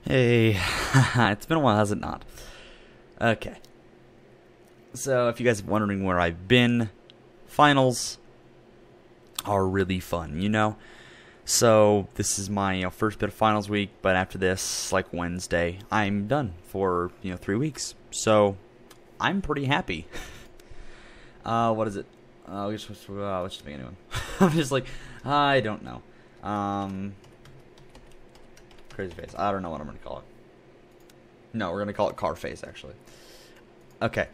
Hey, it's been a while, has it not? Okay. So, if you guys are wondering where I've been, finals are really fun, you know? So, this is my first bit of finals week, but after this, like Wednesday, I'm done for, 3 weeks. So, I'm pretty happy. What is it? What's the beginning one? I'm just like, I don't know. Crazy face. I don't know what I'm going to call it. No, we're going to call it car face, actually. Okay.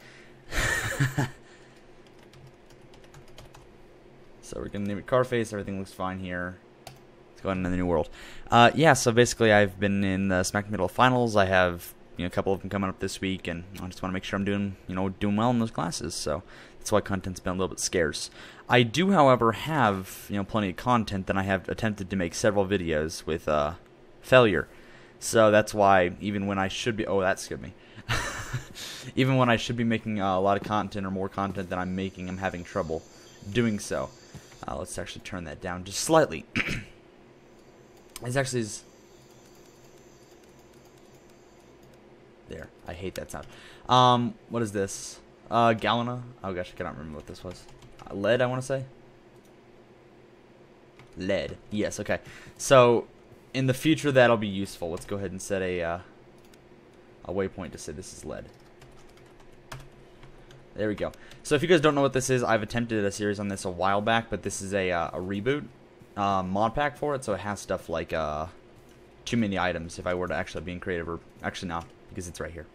So we're going to name it car face. Everything looks fine here. Let's go on into the new world. Yeah, so basically I've been in the smack middle of finals. I have a couple of them coming up this week, and I just want to make sure I'm doing well in those classes. So that's why content's been a little bit scarce. I do, however, have plenty of content, and I have attempted to make several videos with failure. So that's why even when I should be that scared me. Even when I should be making a lot of content or more content than I'm making, I'm having trouble doing so. Let's actually turn that down just slightly. It's actually there. I hate that sound. What is this? Galena? Oh gosh, I cannot remember what this was. Lead, I want to say. Lead. Yes. Okay. So in the future, that'll be useful. Let's go ahead and set a waypoint to say this is lead. There we go. So if you guys don't know what this is, I've attempted a series on this a while back, but this is a reboot mod pack for it, so it has stuff like too many items if I were to actually be creative, or actually no, because it's right here.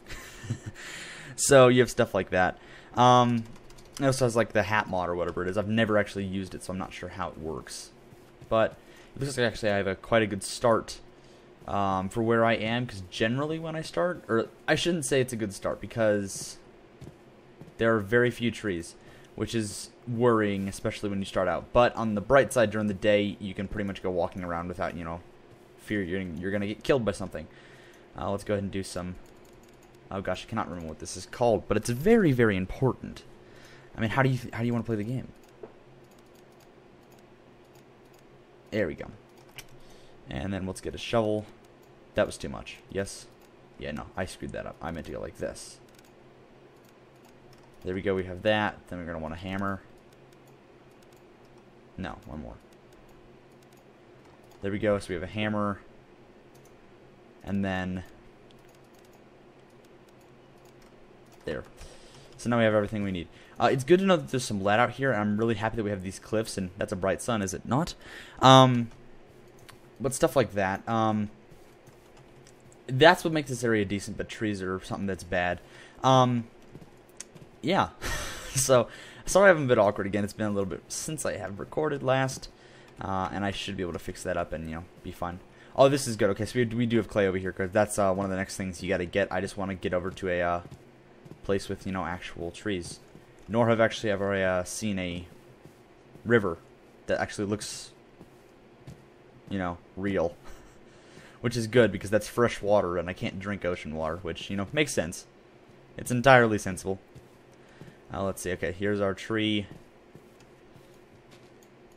So you have stuff like that. It also has like the hat mod or whatever it is. I've never actually used it, so I'm not sure how it works. But it looks like actually I have quite a good start for where I am, because generally when I start, or I shouldn't say it's a good start, because there are very few trees, which is worrying, especially when you start out. But on the bright side, during the day, you can pretty much go walking around without, fear you're going to get killed by something. Let's go ahead and do some... Oh gosh, I cannot remember what this is called, but it's very, very important. I mean, how do you want to play the game? There we go. And then let's get a shovel. That was too much. Yes? Yeah, no, I screwed that up. I meant to go like this. There we go, we have that. Then we're going to want a hammer. No, one more. There we go, so we have a hammer. And then... there. So now we have everything we need. It's good to know that there's some lead out here, and I'm really happy that we have these cliffs, and that's a bright sun, is it not? But stuff like that. That's what makes this area decent, but trees are something that's bad. Yeah. So, sorry I haven't been awkward again. It's been a little bit since I have recorded last. And I should be able to fix that up and, be fine. Oh, this is good. Okay, so we do have clay over here, because that's one of the next things you got to get. I just want to get over to a place with, actual trees. Nor have actually ever seen a river that actually looks, real. Which is good, because that's fresh water, and I can't drink ocean water, which, makes sense. It's entirely sensible. Let's see. Okay, here's our tree.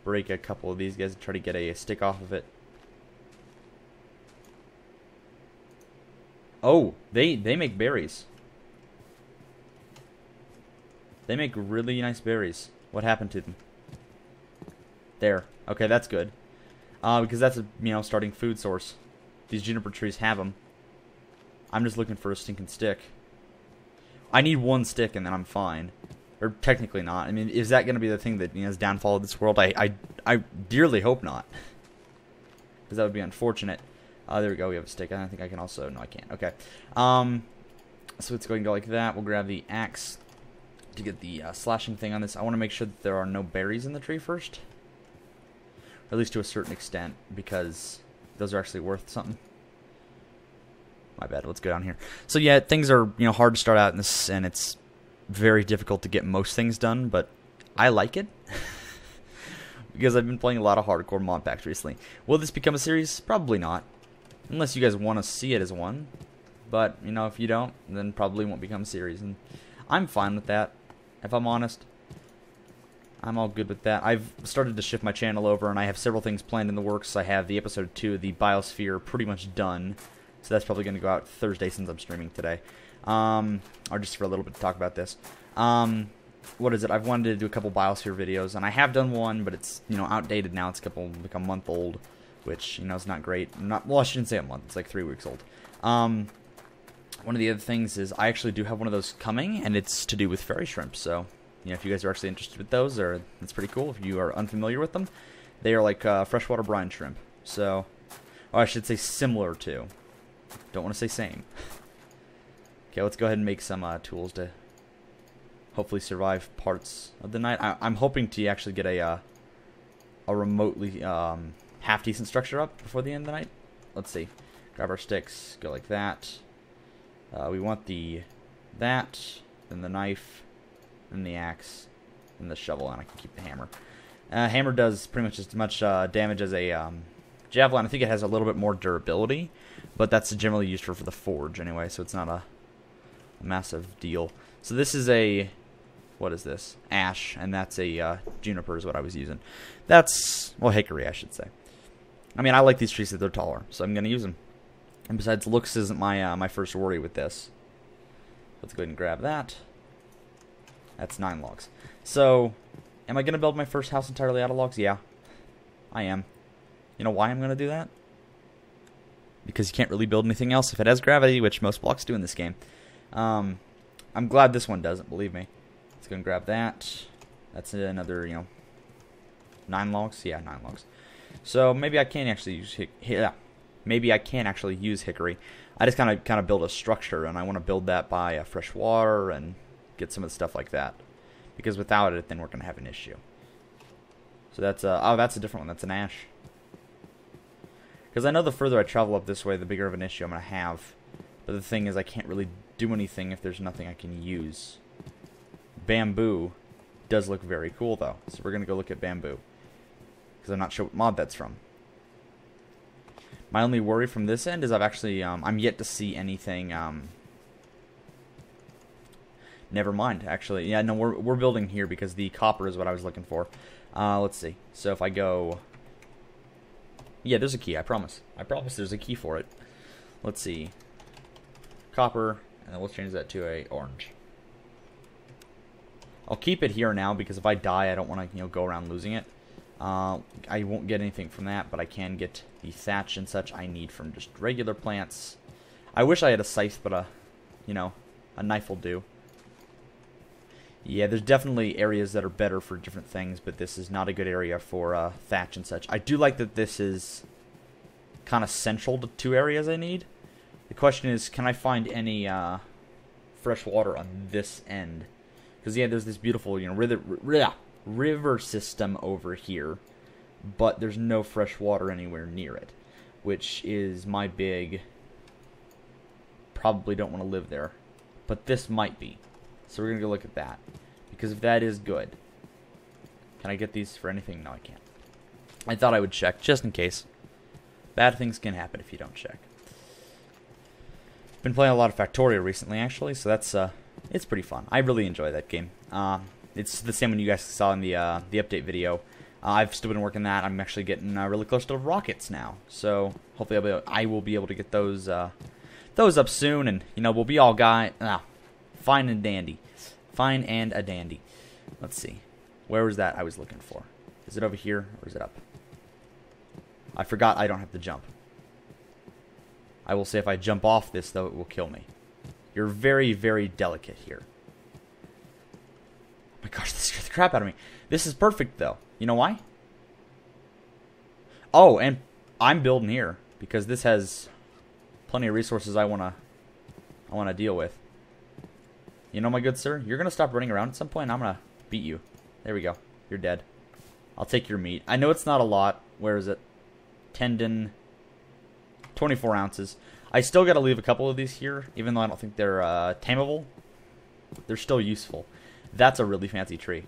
Break a couple of these guys and try to get a stick off of it. Oh, they make berries. They make really nice berries. What happened to them? There. Okay, that's good. Because that's a starting food source. These juniper trees have them. I'm just looking for a stinking stick. I need one stick and then I'm fine. Or technically not. I mean, is that going to be the thing that is downfall of this world? I dearly hope not. Because that would be unfortunate. There we go. We have a stick. I think I can also... No, I can't. Okay. So let's go ahead and go like that. We'll grab the axe to get the slashing thing on this. I want to make sure that there are no berries in the tree first. Or at least to a certain extent, because those are actually worth something. My bad. Let's go down here. So yeah, things are hard to start out in this, and it's very difficult to get most things done. But I like it because I've been playing a lot of hardcore mod packs recently. Will this become a series? Probably not, unless you guys want to see it as one. But if you don't, then probably won't become a series, and I'm fine with that. If I'm honest, I'm all good with that. I've started to shift my channel over, and I have several things planned in the works. I have the episode 2 of the Biosphere pretty much done. So that's probably going to go out Thursday since I'm streaming today. Or just for a little bit to talk about this. What is it? I've wanted to do a couple Biosphere videos, and I have done one, but it's, you know, outdated now. It's like a month old, which, you know, is not great. Well, I shouldn't say a month. It's like 3 weeks old. One of the other things is I actually do have one of those coming, and it's to do with fairy shrimp. So, you know, if you guys are actually interested with those, that's pretty cool. If you are unfamiliar with them, they are like freshwater brine shrimp. So, or I should say similar to. Don't want to say same. Okay, let's go ahead and make some tools to hopefully survive parts of the night. I'm hoping to actually get a remotely half decent structure up before the end of the night. Let's see. Grab our sticks, go like that. We want that, then the knife, then the axe, and the shovel, and I can keep the hammer. Hammer does pretty much as much damage as a javelin. I think it has a little bit more durability, but that's generally used for the forge anyway, so it's not a massive deal. So this is a, what is this? Ash, and that's a juniper is what I was using. That's, well, hickory, I should say. I mean, I like these trees that they're taller, so I'm going to use them. And besides, looks isn't my first worry with this. Let's go ahead and grab that. That's 9 logs. So, am I going to build my first house entirely out of logs? Yeah, I am. You know why I'm going to do that? Because you can't really build anything else if it has gravity, which most blocks do in this game. I'm glad this one doesn't, believe me. Let's go and grab that. That's another, you know, 9 logs? Yeah, 9 logs. So, maybe I can actually use maybe I can actually use hickory. I just kind of build a structure, and I want to build that by fresh water and get some of the stuff like that. Because without it, then we're going to have an issue. So that's oh, that's a different one. That's an ash. Because I know the further I travel up this way, the bigger of an issue I'm going to have. But the thing is, I can't really do anything if there's nothing I can use. Bamboo does look very cool, though. So we're going to go look at bamboo. Because I'm not sure what mod that's from. My only worry from this end is I've actually, I'm yet to see anything, never mind, actually. Yeah, no, we're building here because the copper is what I was looking for. Let's see. So if I go, yeah, there's a key, I promise. I promise there's a key for it. Let's see. Copper, and then we'll change that to a orange. I'll keep it here now because if I die, I don't want to, you know, go around losing it. I won't get anything from that, but I can get the thatch and such I need from just regular plants. I wish I had a scythe, but you know, a knife will do. Yeah, there's definitely areas that are better for different things, but this is not a good area for thatch and such. I do like that this is kind of central to 2 areas I need. The question is, can I find any fresh water on this end? Because yeah, there's this beautiful, you know, river system over here, but there's no fresh water anywhere near it, which is my big, probably don't want to live there, but this might be. So we're going to go look at that, because if that is good, can I get these for anything? No, I can't. I thought I would check, just in case. Bad things can happen if you don't check. Been playing a lot of Factorio recently, actually, so that's, it's pretty fun. I really enjoy that game. It's the same one you guys saw in the update video. I've still been working that. I'm actually getting really close to rockets now, so hopefully I will be able to get those up soon, and you know we'll be all fine and dandy, fine and a dandy. Let's see, where was that I was looking for? Is it over here or is it up? I forgot I don't have to jump. I will say if I jump off this though, it will kill me. You're very, very delicate here. Oh my gosh, this scared the crap out of me. This is perfect, though. You know why? Oh, and I'm building here because this has plenty of resources I wanna deal with. You know, my good sir, you're gonna stop running around at some point, and I'm gonna beat you. There we go. You're dead. I'll take your meat. I know it's not a lot. Where is it? Tendon. 24 ounces. I still gotta leave a couple of these here, even though I don't think they're tameable. They're still useful. That's a really fancy tree.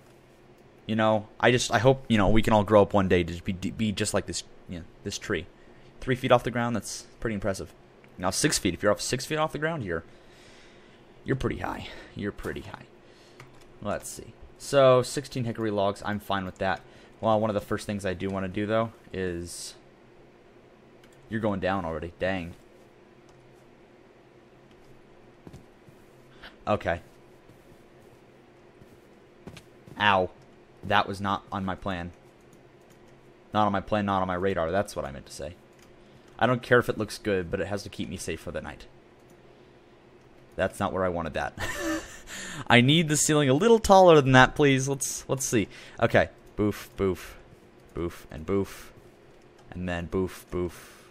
You know, I hope, you know, we can all grow up one day to be just like this, you know, this tree. 3 feet off the ground, that's pretty impressive. Now 6 feet, if you're up 6 feet off the ground, you're pretty high. You're pretty high. Let's see. So 16 hickory logs, I'm fine with that. Well, one of the first things I do want to do though is, you're going down already. Dang. Okay. Ow. That was not on my plan. Not on my plan, not on my radar. That's what I meant to say. I don't care if it looks good, but it has to keep me safe for the night. That's not where I wanted that. I need the ceiling a little taller than that, please. Let's see. Okay. Boof, boof, boof, and boof. And then boof, boof.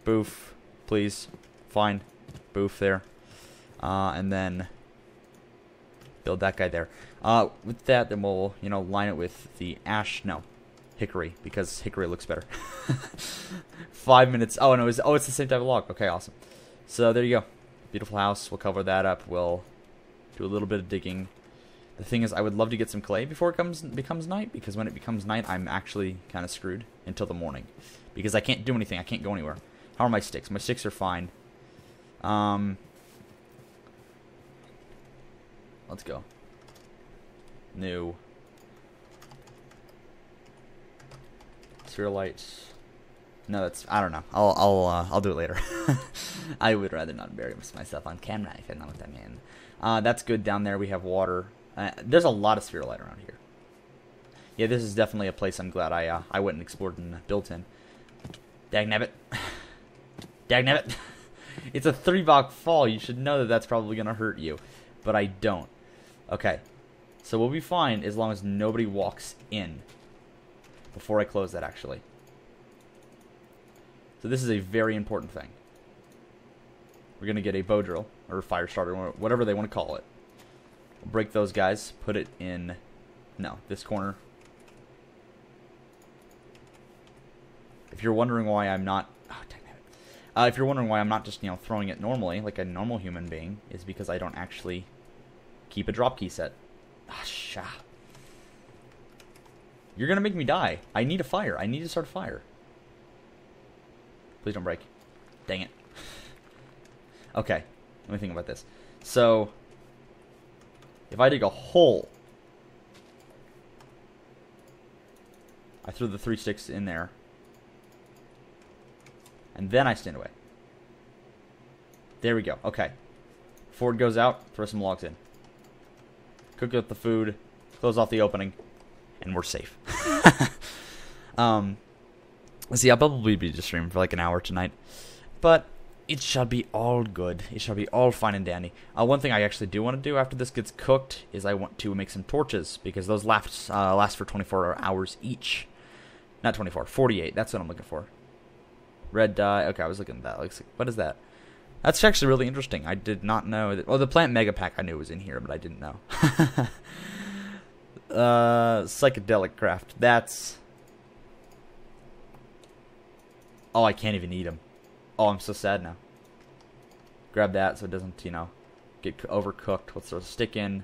Boof, please. Fine. Boof there. And then build that guy there. With that, then we'll, you know, line it with the ash. No, hickory, because hickory looks better. 5 minutes. Oh, no, it's the same type of log. Okay, awesome. So there you go. Beautiful house. We'll cover that up. We'll do a little bit of digging. The thing is, I would love to get some clay before it becomes night, because when it becomes night, I'm actually kind of screwed until the morning, because I can't do anything. I can't go anywhere. How are my sticks? My sticks are fine. Let's go. New. Sphere lights. No, that's, I don't know. I'll do it later. I would rather not embarrass myself on camera if I know what I mean. That's good down there. We have water. There's a lot of sphere light around here. Yeah, this is definitely a place I'm glad I went and explored and built in. Dagnabbit. Dagnabbit. It's a 3-block fall. You should know that that's probably going to hurt you. But I don't. Okay. So we'll be fine as long as nobody walks in. Before I close that, actually. So this is a very important thing. We're going to get a bow drill, or a fire starter, or whatever they want to call it. We'll break those guys, put it in, no, this corner. If you're wondering why I'm not, if you're wondering why I'm not just, you know, throwing it normally, like a normal human being, is because I don't actually keep a drop key set. Ah, sha. You're going to make me die. I need a fire. I need to start a fire. Please don't break. Dang it. Okay, let me think about this. So, if I dig a hole, I threw the 3 sticks in there, and then I stand away. There we go. Okay. Before it goes out, throw some logs in. Cook up the food, close off the opening, and we're safe. Let's see, I'll probably be just streaming for like an hour tonight, but it shall be all good. It shall be all fine and dandy. One thing I actually do want to do after this gets cooked is I want to make some torches, because those last for 24 hours each. Not 24, 48. That's what I'm looking for. Red dye. Okay, I was looking at that. Like, what is that? That's actually really interesting. I did not know that. Oh, the plant mega pack I knew was in here, but I didn't know. Psychedelic craft. That's. Oh, I can't even eat them. Oh, I'm so sad now. Grab that so it doesn't, you know, get overcooked. Let's throw a stick in.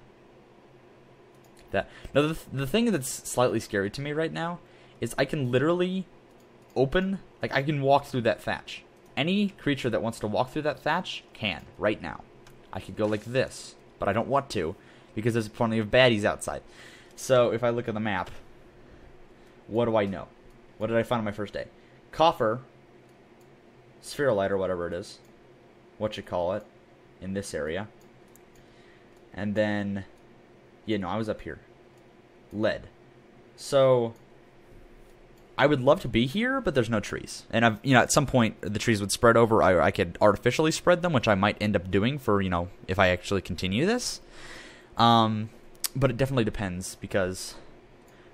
That. Now, the thing that's slightly scary to me right now is I can literally open, like, I can walk through that thatch. Any creature that wants to walk through that thatch can, right now. I could go like this, but I don't want to, because there's plenty of baddies outside. So, if I look at the map, what do I know? What did I find on my first day? Coffer, spherolite, or whatever it is, what you call it, in this area. And then, yeah, no, I was up here. Lead. So, I would love to be here, but there's no trees. And I've, you know, at some point the trees would spread over. I could artificially spread them, which I might end up doing for, you know, if I actually continue this. But it definitely depends, because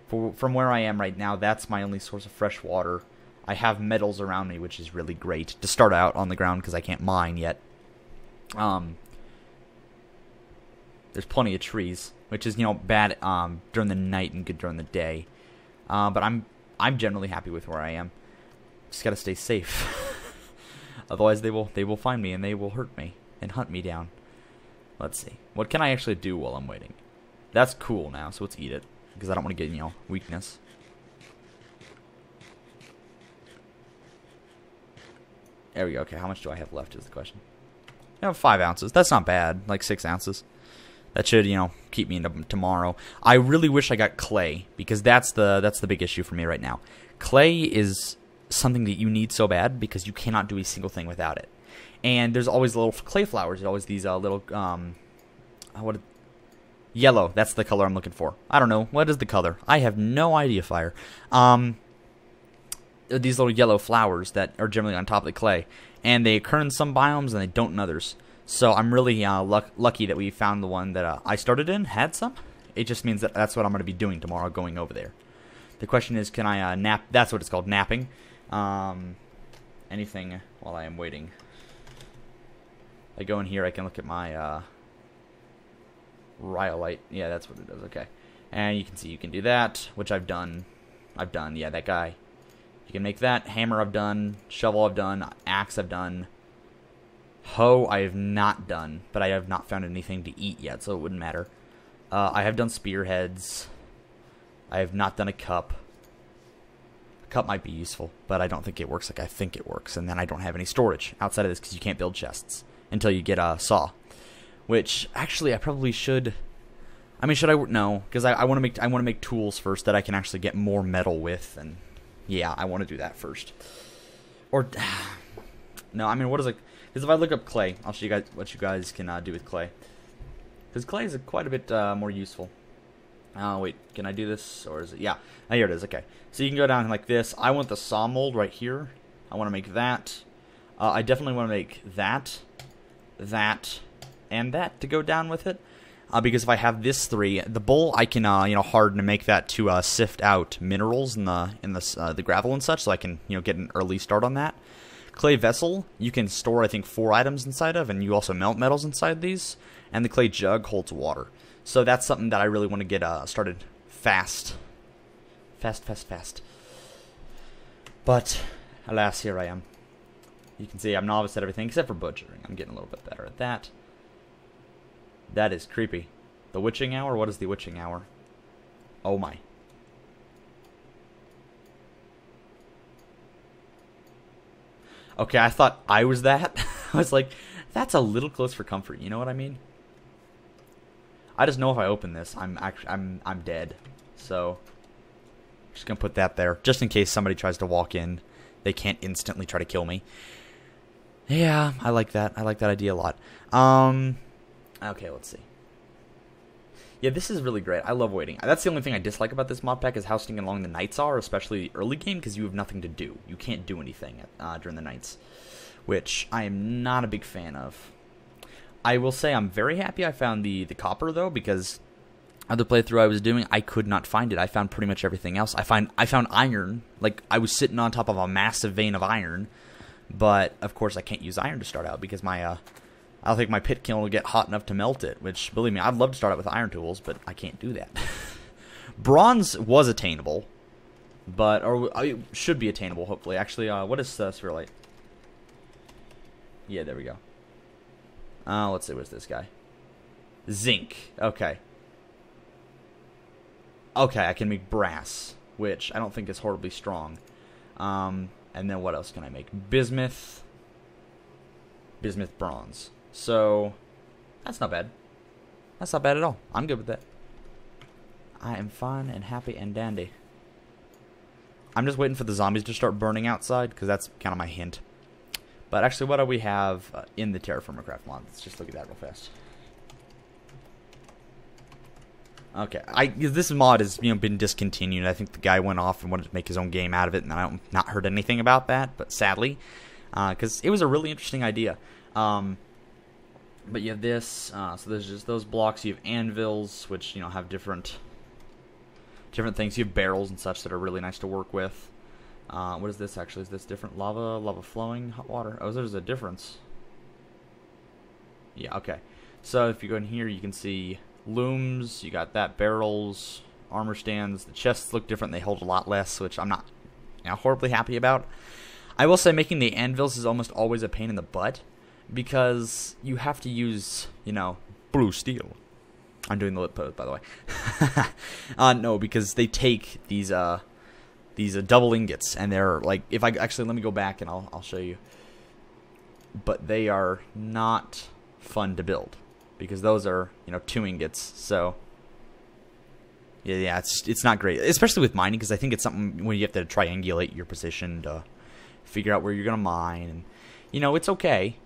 from where I am right now, that's my only source of fresh water. I have metals around me, which is really great to start out on the ground, because I can't mine yet. There's plenty of trees, which is, you know, bad during the night and good during the day. But I'm generally happy with where I am. Just gotta stay safe. Otherwise, they will find me and they will hurt me and hunt me down. Let's see. What can I actually do while I'm waiting? That's cool now, so let's eat it, because I don't want to get, you know, weakness. There we go. Okay, how much do I have left is the question. I have 5 ounces. That's not bad. Like 6 ounces. That should, you know, keep me into tomorrow. I really wish I got clay, because that's the big issue for me right now. Clay is something that you need so bad, because you cannot do a single thing without it. And there's always little clay flowers. There's always these little what? Yellow. That's the color I'm looking for. I don't know. What is the color? I have no idea. Fire. These little yellow flowers that are generally on top of the clay, and they occur in some biomes and they don't in others. So I'm really lucky that we found the one that I started in had some. It just means that that's what I'm going to be doing tomorrow, going over there. The question is, can I nap? That's what it's called, napping. Anything while I am waiting. I go in here, I can look at my rhyolite. Yeah, that's what it does. Okay. And you can see you can do that, which I've done. Yeah, that guy. You can make that. Hammer I've done. Shovel I've done. Axe I've done. Hoe I have not done, but I have not found anything to eat yet, so it wouldn't matter. I have done spearheads. I have not done a cup. A cup might be useful, but I don't think it works like I think it works, and then I don't have any storage outside of this because you can't build chests until you get a saw. Which, actually, I probably should... I mean, should I... No, because I want to make tools first that I can actually get more metal with, and... Yeah, I want to do that first. Or... No, I mean, what is it... Because if I look up clay, I'll show you guys what you guys can do with clay. Because clay is quite a bit more useful. Wait, can I do this? Or is it... Yeah, here it is, okay. So you can go down like this. I want the saw mold right here. I want to make that. I definitely want to make that, and that to go down with it. Because if I have this three, the bowl I can harden to make that to sift out minerals in the gravel and such, so I can get an early start on that. Clay vessel you can store I think 4 items inside of, and you also melt metals inside these. And the clay jug holds water, so that's something that I really want to get started fast. But alas, here I am. You can see I'm novice at everything except for butchering. I'm getting a little bit better at that. That is creepy. The witching hour? What is the witching hour? Oh my. Okay, I thought I was that. I was like, that's a little close for comfort. You know what I mean? I just know if I open this, I'm dead. So, just gonna put that there, just in case somebody tries to walk in. They can't instantly try to kill me. Yeah, I like that. I like that idea a lot. Okay, let's see. Yeah, this is really great. I love waiting. That's the only thing I dislike about this mod pack is how stinking long the nights are, especially early game, because you have nothing to do. You can't do anything during the nights, which I am not a big fan of. I will say I'm very happy I found the copper, though, because other playthrough I was doing, I could not find it. I found pretty much everything else. I found iron. Like, I was sitting on top of a massive vein of iron, but, of course, I can't use iron to start out, because my, I don't think my pit kiln will get hot enough to melt it, which, believe me, I'd love to start out with iron tools, but I can't do that. Bronze was attainable, but, or it should be attainable, hopefully. Actually, what is spherulite? Yeah, there we go. Let's see, what's this guy? Zinc. Okay. Okay, I can make brass, which I don't think is horribly strong. And then what else can I make? Bismuth. Bismuth bronze. So, that's not bad. That's not bad at all. I'm good with that. I am fine and happy and dandy. I'm just waiting for the zombies to start burning outside, because that's kind of my hint. But actually, what do we have in the Terrafirmacraft mod? Let's just look at that real fast. Okay, this mod has been discontinued. I think the guy went off and wanted to make his own game out of it, and I've not heard anything about that. But sadly, because it was a really interesting idea. But you have this. So there's just those blocks. You have anvils, which have different things. You have barrels and such that are really nice to work with. What is this actually? Is this different? Lava flowing, hot water. Oh, there's a difference. Yeah, okay. So if you go in here, you can see looms. You got that, barrels, armor stands. The chests look different. They hold a lot less, which I'm not horribly happy about. I will say making the anvils is almost always a pain in the butt because you have to use, blue steel. I'm doing the lip pose, by the way. No, because they take these double ingots, and they're like, if I actually, let me go back and I'll show you. But they are not fun to build because those are 2 ingots. So yeah, it's not great, especially with mining, because I think it's something when you have to triangulate your position to figure out where you're gonna mine, and it's okay.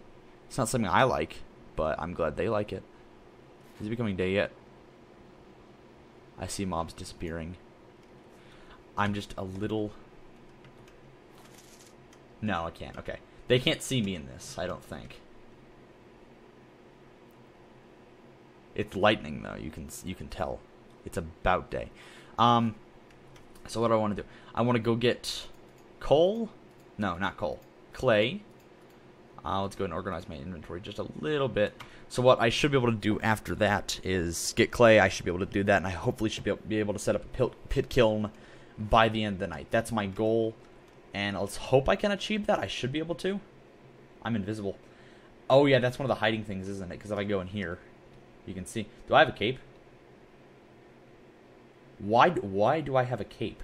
It's not something I like, but I'm glad they like it. Is it becoming day yet? I see mobs disappearing. I'm just a little... No, I can't. Okay. They can't see me in this, I don't think. It's lightning, though. You can tell. It's about day. So what do I want to do? I want to go get coal. No, not coal. Clay. Let's go ahead and organize my inventory just a little bit. So what I should be able to do after that is get clay. I should be able to do that, and I hopefully should be able to set up a pit kiln by the end of the night. That's my goal, and let's hope I can achieve that. I should be able to. I'm invisible. Oh yeah, that's one of the hiding things, isn't it? Because if I go in here, you can see. Do I have a cape? Why do I have a cape?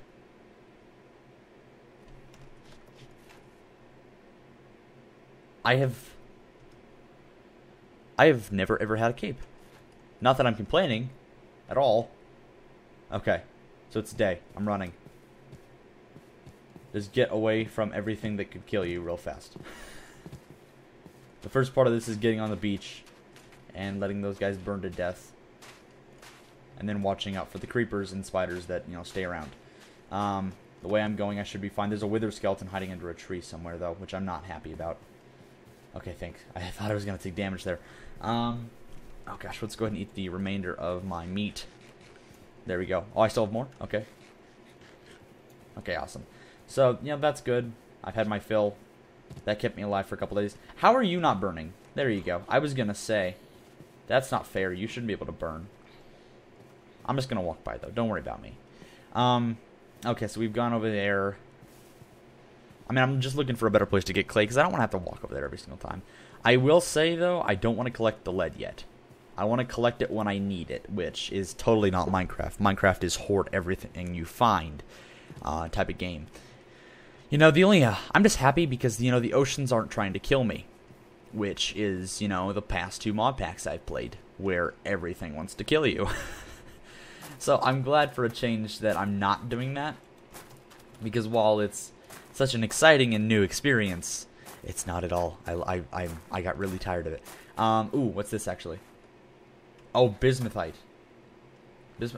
I have never ever had a cape. Not that I'm complaining at all. Okay, so it's day. I'm running. Just get away from everything that could kill you real fast. The first part of this is getting on the beach and letting those guys burn to death. And then watching out for the creepers and spiders that, you know, stay around. The way I'm going, I should be fine. There's a wither skeleton hiding under a tree somewhere, though, which I'm not happy about. Okay, thanks. I thought I was going to take damage there. Oh, gosh, let's go ahead and eat the remainder of my meat. There we go. Oh, I still have more? Okay. Okay, awesome. So, yeah, that's good. I've had my fill. That kept me alive for a couple days. How are you not burning? There you go. I was going to say, that's not fair. You shouldn't be able to burn. I'm just going to walk by, though. Don't worry about me. Okay, so we've gone over there. I mean, I'm just looking for a better place to get clay, because I don't want to have to walk over there every single time. I will say, though, I don't want to collect the lead yet. I want to collect it when I need it, which is totally not Minecraft. Minecraft is hoard everything you find type of game. You know, I'm just happy because, you know, the oceans aren't trying to kill me, which is, you know, the past 2 mod packs I've played, where everything wants to kill you. So I'm glad for a change that I'm not doing that, because while it's such an exciting and new experience, it's not at all. I got really tired of it. Ooh, what's this actually? Oh, bismuthite.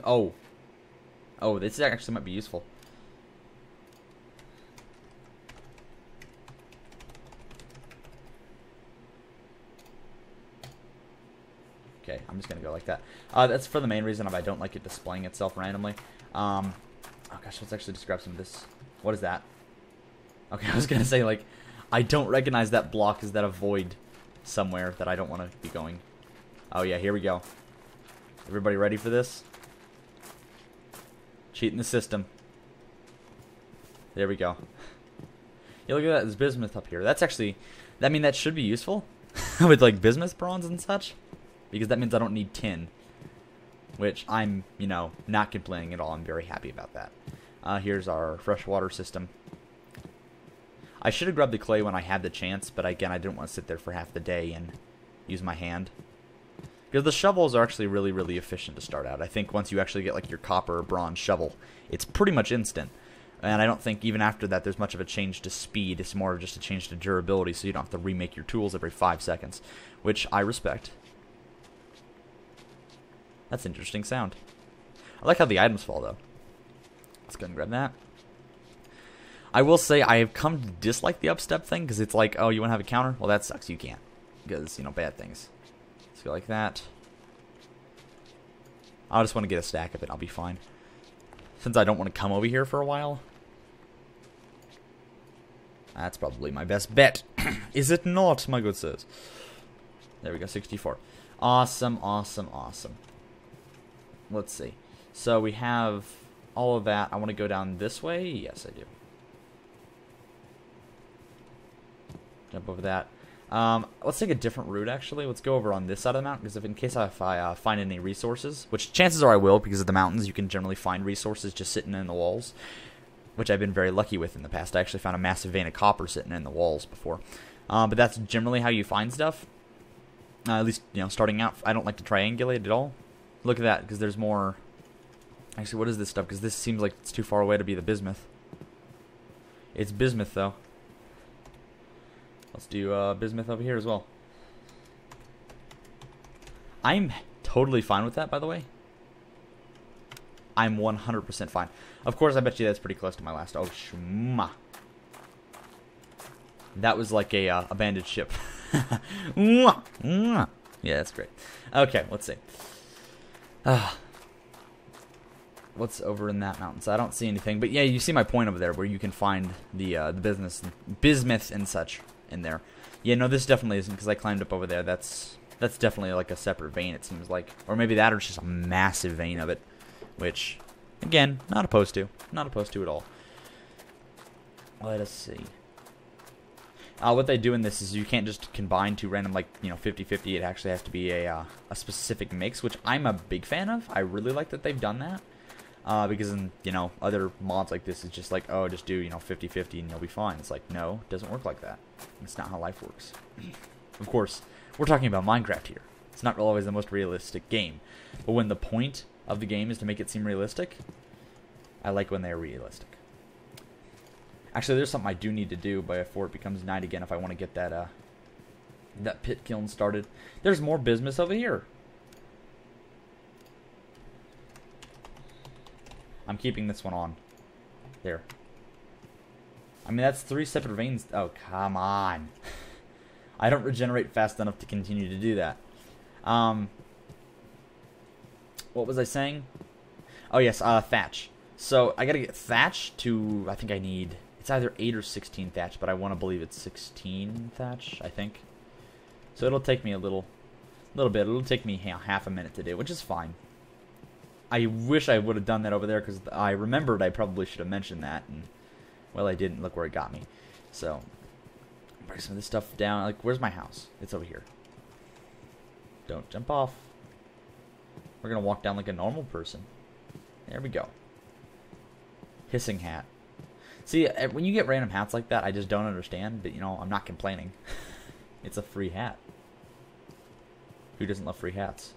Oh, this actually might be useful. Okay, I'm just gonna go like that. That's for the main reason of I don't like it displaying itself randomly. Oh gosh, let's actually describe some of this. What is that? Okay, I was gonna say, like, I don't recognize that block. Is that a void somewhere that I don't want to be going? Oh yeah, here we go. Everybody ready for this? Cheating the system. There we go. Yeah, look at that. There's bismuth up here. That's actually, I mean, that should be useful with like bismuth bronze and such, because that means I don't need tin, which I'm, you know, not complaining at all. I'm very happy about that. Here's our freshwater system. I should have grabbed the clay when I had the chance, but again, I didn't want to sit there for half the day and use my hand. Because the shovels are actually really, really efficient to start out. I think once you actually get like your copper or bronze shovel, it's pretty much instant. And I don't think even after that there's much of a change to speed. It's more of just a change to durability, so you don't have to remake your tools every 5 seconds, which I respect. That's an interesting sound. I like how the items fall, though. Let's go and grab that. I will say I have come to dislike the upstep thing, because it's like, oh, you want to have a counter? Well, that sucks. You can't. Because, you know, bad things. Let's go like that. I just want to get a stack of it. I'll be fine. Since I don't want to come over here for a while. That's probably my best bet. Is it not, my good sirs? There we go, 64. Awesome, awesome, awesome. Let's see. So we have all of that. I want to go down this way. Yes, I do. Jump over that. Let's take a different route, actually. Let's go over on this side of the mountain, because in case I find any resources, which chances are I will, because of the mountains, you can generally find resources just sitting in the walls, which I've been very lucky with in the past. I actually found a massive vein of copper sitting in the walls before. But that's generally how you find stuff. At least, you know, starting out, I don't like to triangulate at all. Look at that, because there's more... Actually, what is this stuff? Because this seems like it's too far away to be the bismuth. It's bismuth, though. Let's do bismuth over here as well. I'm totally fine with that, by the way. I'm 100% fine. Of course, I bet you that's pretty close to my last. Oh, shma. That was like a abandoned ship. Yeah, that's great. Okay, let's see. What's over in that mountain? So I don't see anything. But yeah, you see my point over there where you can find the bismuth and such in there. Yeah, no, this definitely isn't because I climbed up over there. That's definitely like a separate vein, it seems like. Or maybe that or it's just a massive vein of it. Which, again, not opposed to. Not opposed to at all. Let us see. What they do in this is you can't just combine two random, like, 50-50. It actually has to be a specific mix, which I'm a big fan of. I really like that they've done that. Because in, other mods like this, it's just like, oh, just do, 50-50 and you'll be fine. It's like, no, it doesn't work like that. It's not how life works. Of course, we're talking about Minecraft here. It's not always the most realistic game. But when the point of the game is to make it seem realistic, I like when they're realistic. Actually, there's something I do need to do before it becomes night again if I want to get that that pit kiln started. There's more bismuth over here. I'm keeping this one on. There. I mean, that's 3 separate veins. Oh, come on. I don't regenerate fast enough to continue to do that. What was I saying? Oh, yes, thatch. So, I gotta get thatch to, I think I need, it's either 8 or 16 thatch, but I want to believe it's 16 thatch, I think. So, it'll take me a little bit. It'll take me half a minute to do, which is fine. I wish I would have done that over there, because I remembered I probably should have mentioned that, and, well, I didn't. Look where it got me. So, break some of this stuff down. Like, where's my house? It's over here. Don't jump off. We're going to walk down like a normal person. There we go. Hissing hat. See, when you get random hats like that, I just don't understand. But, I'm not complaining. It's a free hat. Who doesn't love free hats?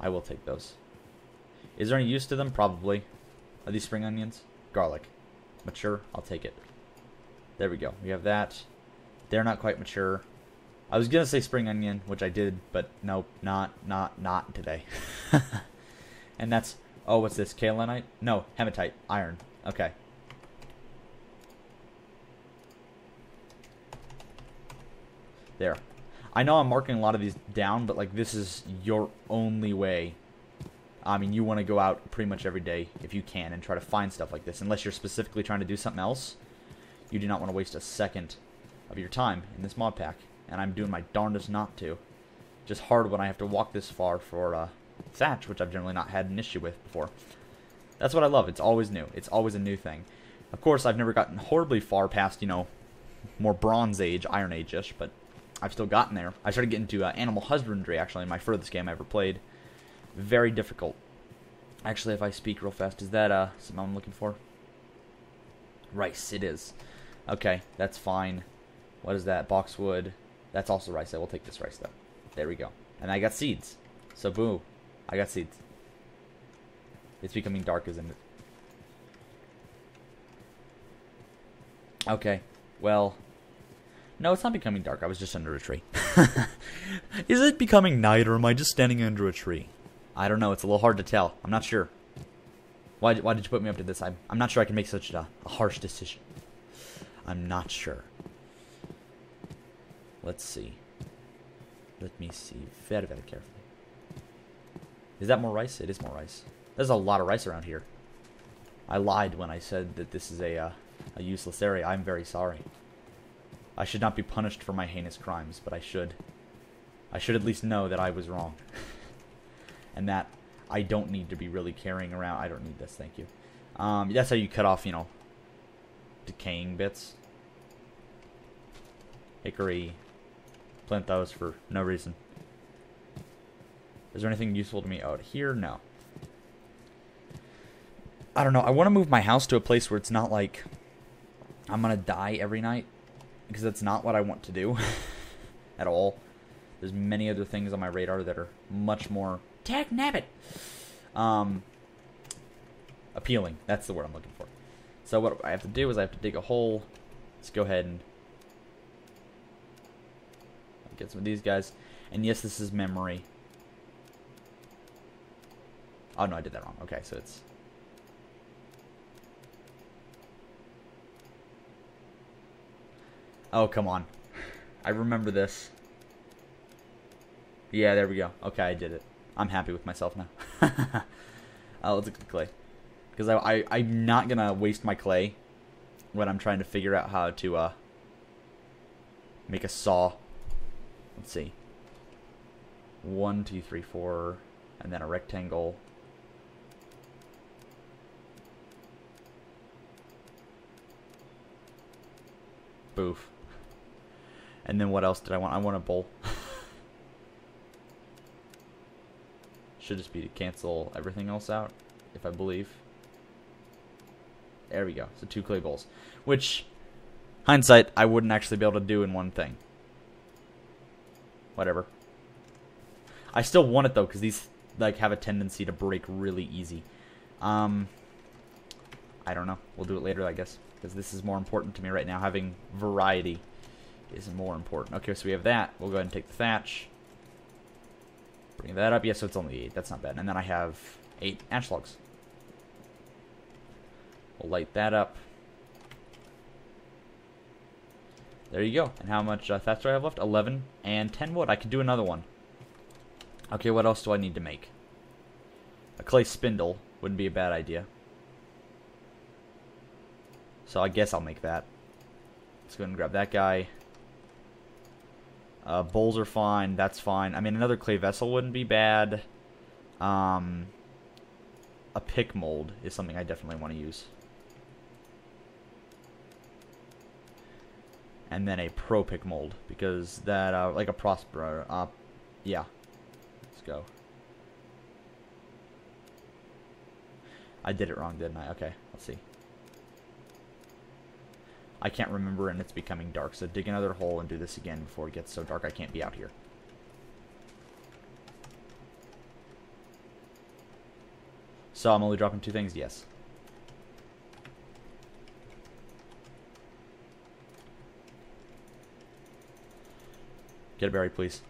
I will take those. Is there any use to them? Probably. Are these spring onions? Garlic. Mature? I'll take it. There we go. We have that. They're not quite mature. I was going to say spring onion, which I did, but nope, not today. And that's, oh, what's this? Kaolinite? No, hematite. Iron. Okay. There. I know I'm marking a lot of these down, but, like, this is your only way. I mean, you want to go out pretty much every day, if you can, and try to find stuff like this. Unless you're specifically trying to do something else, you do not want to waste a second of your time in this mod pack. And I'm doing my darndest not to. Just hard when I have to walk this far for thatch, which I've generally not had an issue with before. That's what I love. It's always new. It's always a new thing. Of course, I've never gotten horribly far past, more Bronze Age, Iron Age-ish, but I've still gotten there. I started getting into animal husbandry, actually, in my furthest game I ever played. Very difficult. Actually, if I speak real fast, is that something I'm looking for? Rice, it is. Okay, that's fine. What is that? Boxwood. That's also rice. I will take this rice, though. There we go. And I got seeds. So, boo. I got seeds. It's becoming dark, isn't it? Okay. Well. No, it's not becoming dark. I was just under a tree. Is it becoming night, or am I just standing under a tree? I don't know. It's a little hard to tell. I'm not sure. Why did you put me up to this? I'm not sure I can make such a harsh decision. I'm not sure. Let's see. Let me see very, very carefully. Is that more rice? It is more rice. There's a lot of rice around here. I lied when I said that this is a useless area. I'm very sorry. I should not be punished for my heinous crimes, but I should. I should at least know that I was wrong. And that I don't need to be really carrying around. I don't need this, thank you. That's how you cut off, decaying bits. Hickory. Plant those for no reason. Is there anything useful to me out here? No. I don't know. I want to move my house to a place where it's not like I'm going to die every night. Because that's not what I want to do. At all. There's many other things on my radar that are much more tech-nabbit. Appealing. That's the word I'm looking for. So what I have to do is I have to dig a hole. Let's go ahead and get some of these guys. And yes, this is memory. Oh, no, I did that wrong. Okay, so it's... Oh, come on. I remember this. Yeah, there we go. Okay, I did it. I'm happy with myself now. Let's look at the clay. Because I'm not going to waste my clay when I'm trying to figure out how to make a saw. Let's see. 1, 2, 3, 4, and then a rectangle. Boof. And then what else did I want? I want a bowl. Should just be to cancel everything else out, if I believe. There we go. So 2 clay bowls. Which, hindsight, I wouldn't actually be able to do in one thing. Whatever. I still want it, though, because these like have a tendency to break really easy. I don't know. We'll do it later, I guess. Because this is more important to me right now. Having variety is more important. Okay, so we have that. We'll go ahead and take the thatch. Bring that up. Yeah, so it's only 8. That's not bad. And then I have 8 ash logs. We'll light that up. There you go. And how much thatch do I have left? 11 and 10 wood. I could do another one. Okay, what else do I need to make? A clay spindle wouldn't be a bad idea. So I guess I'll make that. Let's go ahead and grab that guy. Bowls are fine. That's fine. I mean, another clay vessel wouldn't be bad. A pick mold is something I definitely want to use. And then a pro pick mold, because that, like a Prospero, yeah. Let's go. I did it wrong, didn't I? Okay, let's see. I can't remember, and it's becoming dark, so dig another hole and do this again before it gets so dark I can't be out here. So I'm only dropping 2 things? Yes. Get a berry, please.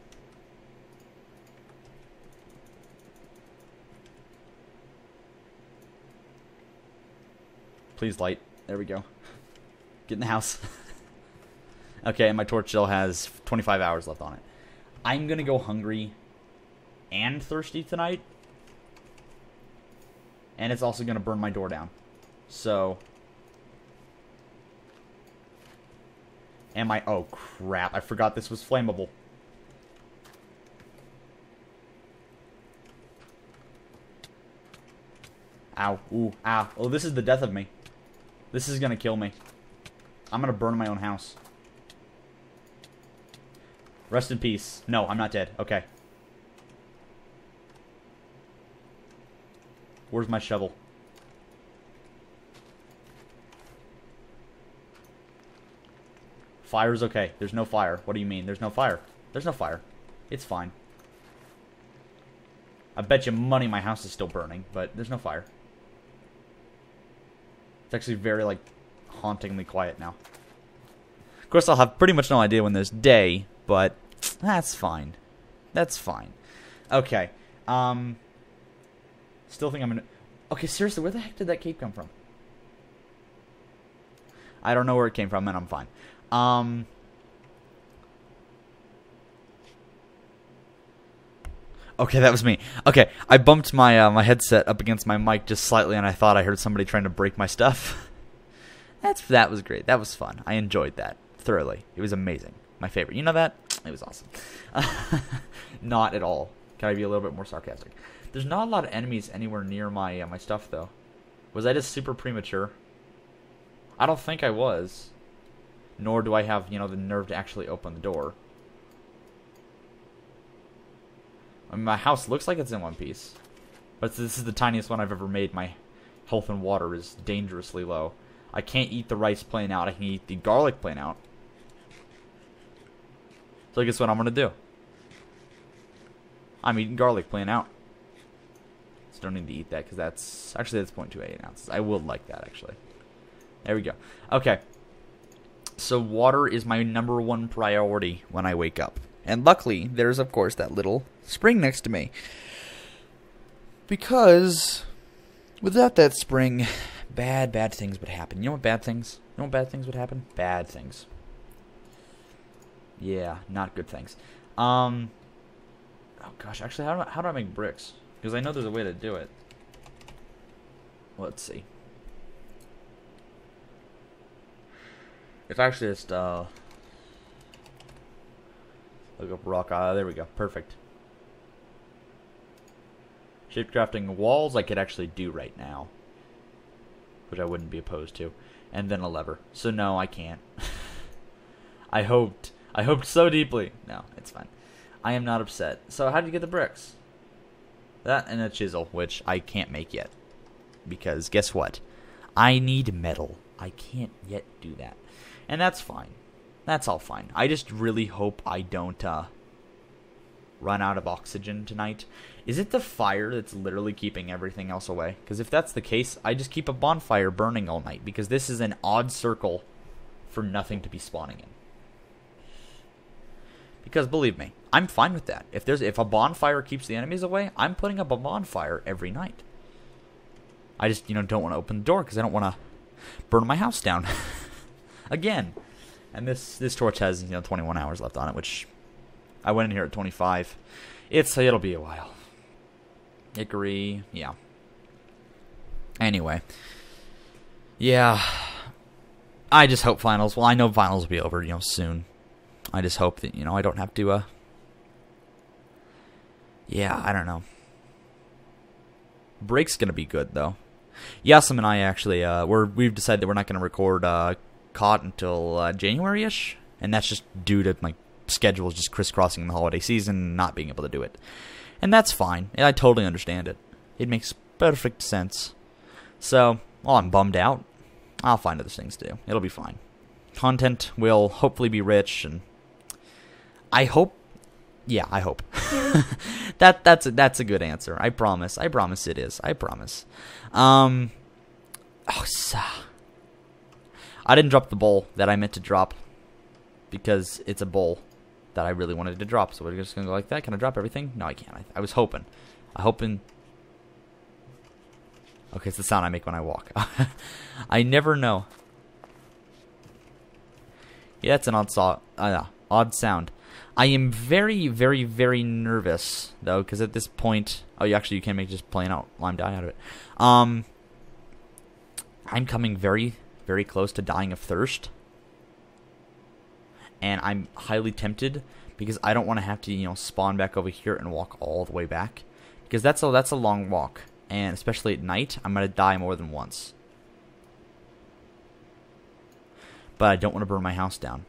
Please light. There we go. Get in the house. Okay, and my torch still has 25 hours left on it. I'm gonna go hungry and thirsty tonight. And it's also gonna burn my door down. So... oh crap, I forgot this was flammable. Ow, ooh, ow. Oh, this is the death of me. This is gonna kill me. I'm gonna burn my own house. Rest in peace. No, I'm not dead. Okay. Where's my shovel? Fire's okay. There's no fire. What do you mean? There's no fire. There's no fire. It's fine. I bet you money my house is still burning, but there's no fire. It's actually very, like, hauntingly quiet now. Of course, I'll have pretty much no idea when there's day, but that's fine. That's fine. Okay. Still think I'm gonna... Okay, seriously, where the heck did that cape come from? I don't know where it came from, and I'm fine. Okay, that was me. Okay, I bumped my my headset up against my mic just slightly, and I thought I heard somebody trying to break my stuff. That was great. That was fun. I enjoyed that thoroughly. It was amazing. My favorite. You know that? It was awesome. Not at all. Can I be a little bit more sarcastic? There's not a lot of enemies anywhere near my my stuff, though. Was I just super premature? I don't think I was. Nor do I have, you know, the nerve to actually open the door. I mean, my house looks like it's in one piece. But this is the tiniest one I've ever made. My health and water is dangerously low. I can't eat the rice plain out. I can eat the garlic plain out. So guess what I'm going to do? I'm eating garlic plain out. So don't need to eat that because that's... Actually, that's 0.28 ounces. I would like that, actually. There we go. Okay. So water is my #1 priority when I wake up. And luckily, there's, of course, that little spring next to me. Because without that spring, bad things would happen. You know what bad things? You know what bad things would happen? Bad things. Yeah, not good things. Oh gosh, actually, how do I make bricks? Because I know there's a way to do it. Let's see. It's actually just look up rock. There we go. Perfect. Shape crafting walls I could actually do right now, which I wouldn't be opposed to, and then a lever. So no, I can't. I hoped so deeply. No, it's fine. I am not upset. So how do you get the bricks? That and a chisel, which I can't make yet, because guess what? I need metal. I can't yet do that, and that's fine. That's all fine. I just really hope I don't run out of oxygen tonight. Is it the fire that's literally keeping everything else away? Because if that's the case, I just keep a bonfire burning all night, because this is an odd circle for nothing to be spawning in. Because believe me, I'm fine with that. If a bonfire keeps the enemies away, I'm putting up a bonfire every night. I just, don't want to open the door because I don't want to burn my house down again. And this torch has 21 hours left on it, which I went in here at 25. It'll be a while. Hickory, yeah. Anyway, yeah. I just hope finals. Well, I know finals will be over, soon. I just hope that I don't have to. Yeah, I don't know. Break's gonna be good though. Yasim and I actually we've decided that we're not gonna record COD until January-ish, and that's just due to my schedules just crisscrossing the holiday season and not being able to do it. And that's fine. And I totally understand it. It makes perfect sense. So, while I'm bummed out, I'll find other things to do. It'll be fine. Content will hopefully be rich, and I hope. Yeah, I hope. That's a good answer. I promise. I promise it is. I promise. I didn't drop the bowl that I meant to drop because it's a bowl that I really wanted to drop. So we're just gonna go like that. Can I drop everything? No, I can't. I was hoping. Okay, it's the sound I make when I walk. I never know. Yeah, it's an odd sound. I am very, very, very nervous though, because at this point, you can make just plain out lime dye out of it. I'm coming very, very close to dying of thirst, and I'm highly tempted because I don't want to have to spawn back over here and walk all the way back, because that's a long walk, and especially at night, I'm gonna die more than once. But I don't want to burn my house down.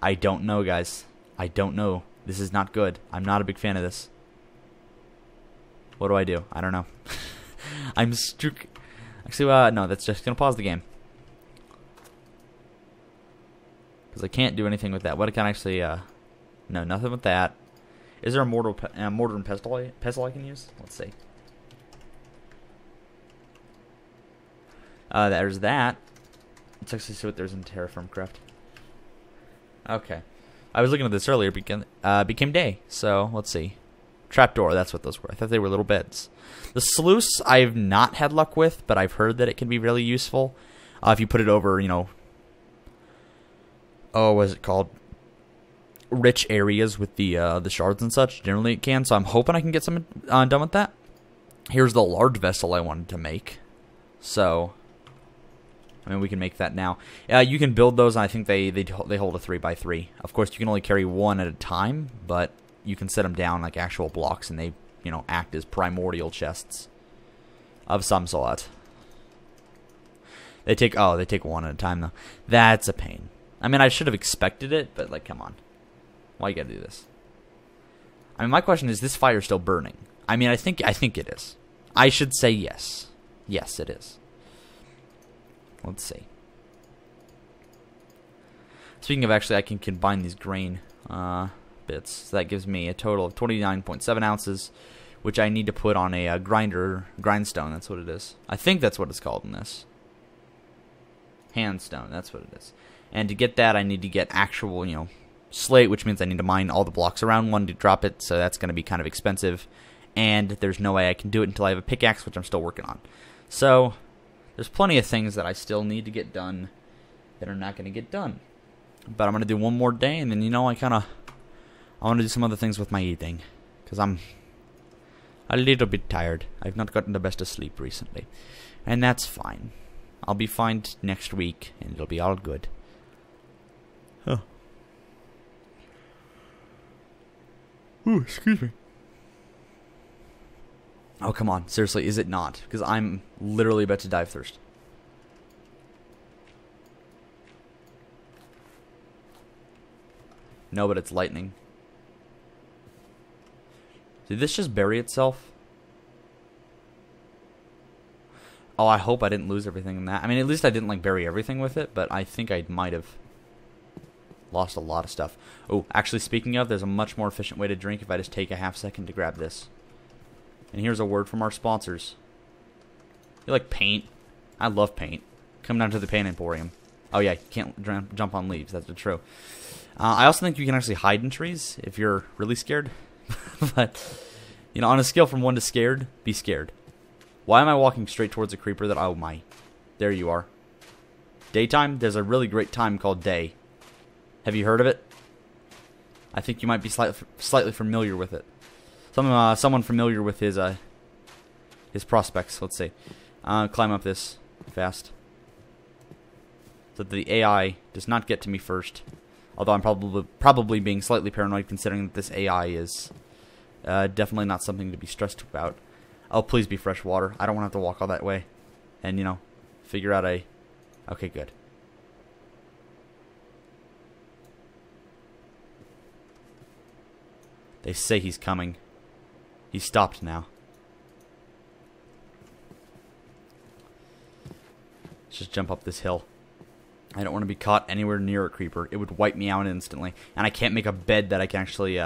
I don't know, guys. I don't know. This is not good. I'm not a big fan of this. What do I do? I don't know. I'm stuck. Actually, no, that's just going to pause the game. Because I can't do anything with that. What I can actually, no, nothing with that. Is there a mortar and pestle I can use? Let's see. There's that. Let's actually see what there's in Terrafirmacraft. Okay. I was looking at this earlier. Became day. So, let's see. Trapdoor, that's what those were. I thought they were little beds. The sluice I've not had luck with, but I've heard that it can be really useful. If you put it over, what is it called? Rich areas with the shards and such. Generally it can, so I'm hoping I can get some done with that. Here's the large vessel I wanted to make. So, we can make that now. You can build those, and I think they hold a 3x3. Of course, you can only carry one at a time, but you can set them down like actual blocks, and they, act as primordial chests of some sort. They take one at a time though. That's a pain. I should have expected it, but like, come on, why you gotta do this? My question is this fire still burning? I think it is. I should say yes. Yes, it is. Let's see. Speaking of, actually, I can combine these grain bits. So that gives me a total of 29.7 ounces, which I need to put on a grindstone. That's what it is. I think that's what it's called in this. Handstone, that's what it is. And to get that, I need to get actual, slate, which means I need to mine all the blocks around one to drop it, so that's going to be kind of expensive. And there's no way I can do it until I have a pickaxe, which I'm still working on. So, there's plenty of things that I still need to get done that are not going to get done. But I'm going to do one more day, and then, I want to do some other things with my eating. Because I'm a little bit tired. I've not gotten the best of sleep recently. And that's fine. I'll be fine next week, and it'll be all good. Huh. Ooh, excuse me. Oh, come on. Seriously, is it not? Because I'm literally about to die of thirst. No, but it's lightning. Did this just bury itself? Oh, I hope I didn't lose everything in that. I mean, at least I didn't, bury everything with it, but I think I might have lost a lot of stuff. Oh, actually, speaking of, there's a much more efficient way to drink if I just take a half second to grab this. And here's a word from our sponsors. You like paint? I love paint. Come down to the Paint Emporium. Oh, yeah, you can't jump on leaves. That's true. I also think you can actually hide in trees if you're really scared. But, on a scale from 1 to scared, be scared. Why am I walking straight towards a creeper that... Oh, my. There you are. Daytime? There's a really great time called day. Have you heard of it? I think you might be slightly familiar with it. Someone familiar with his prospects. Let's see. Climb up this fast. So that the AI does not get to me first. Although I'm probably being slightly paranoid considering that this AI is definitely not something to be stressed about. Oh, please be fresh water. I don't want to have to walk all that way. And, figure out a... Okay, good. They say he's coming. He's stopped now. Let's just jump up this hill. I don't want to be caught anywhere near a creeper. It would wipe me out instantly. And I can't make a bed that I can actually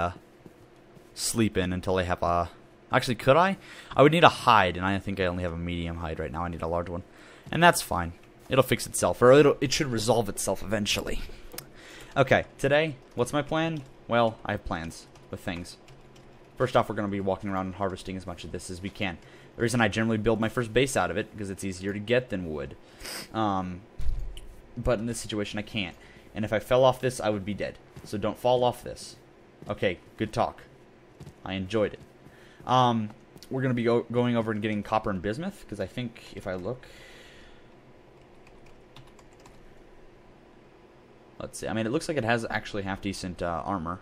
sleep in until I have a... Actually, could I? I would need a hide, and I think I only have a medium hide right now. I need a large one. And that's fine. It'll fix itself, or it should resolve itself eventually. Okay, today, what's my plan? Well, I have plans with things. First off, we're going to be walking around and harvesting as much of this as we can. The reason I generally build my first base out of it, because it's easier to get than wood. But in this situation, I can't. And if I fell off this, I would be dead. So don't fall off this. Okay, good talk. I enjoyed it. We're going to be going over and getting copper and bismuth, because I think if I look... Let's see. I mean, it looks like it has actually half-decent armor.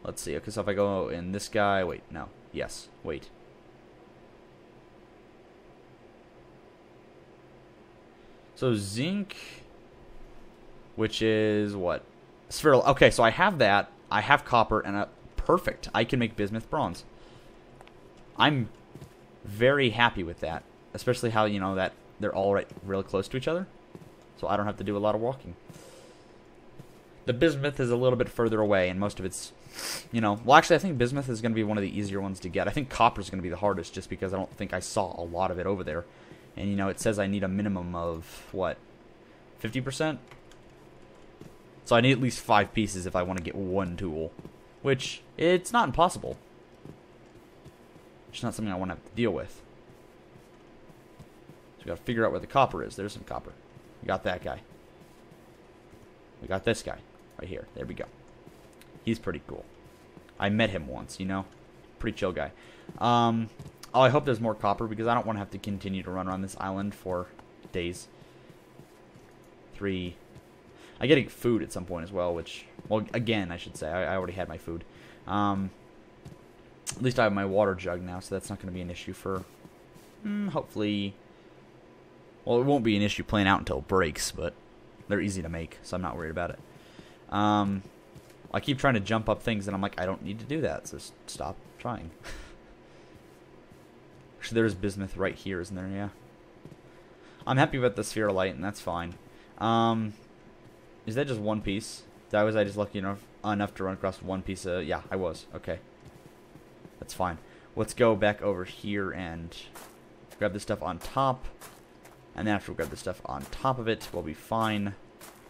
Let's see. Okay, so if I go in this guy... Wait, no. Yes. Wait. So zinc, which is what? Spherical. Okay, so I have that. I have copper, and perfect. I can make bismuth bronze. I'm very happy with that, especially how, that they're all really close to each other. So I don't have to do a lot of walking. The bismuth is a little bit further away, and most of it's, well, actually, I think bismuth is going to be one of the easier ones to get. I think copper is going to be the hardest, just because I don't think I saw a lot of it over there. And, it says I need a minimum of, what, 50%? So I need at least 5 pieces if I want to get one tool. Which, it's not impossible. It's not something I want to have to deal with. So we got to figure out where the copper is. There's some copper. We got that guy. We got this guy. Right here. There we go. He's pretty cool. I met him once, Pretty chill guy. Oh, I hope there's more copper, because I don't want to have to continue to run around this island for days. 3. I get food at some point as well, which... Well, again, I should say. I already had my food. At least I have my water jug now, so that's not going to be an issue for... hopefully... Well, it won't be an issue playing out until it breaks, but they're easy to make, so I'm not worried about it. I keep trying to jump up things, and I'm like, I don't need to do that, so stop trying. Actually, there's bismuth right here, isn't there? Yeah. I'm happy about the spherolite, and that's fine. Is that just one piece? Was I just lucky enough to run across one piece of... Yeah, I was. Okay. That's fine. Let's go back over here and grab this stuff on top. And then after we grab the stuff on top of it, we'll be fine.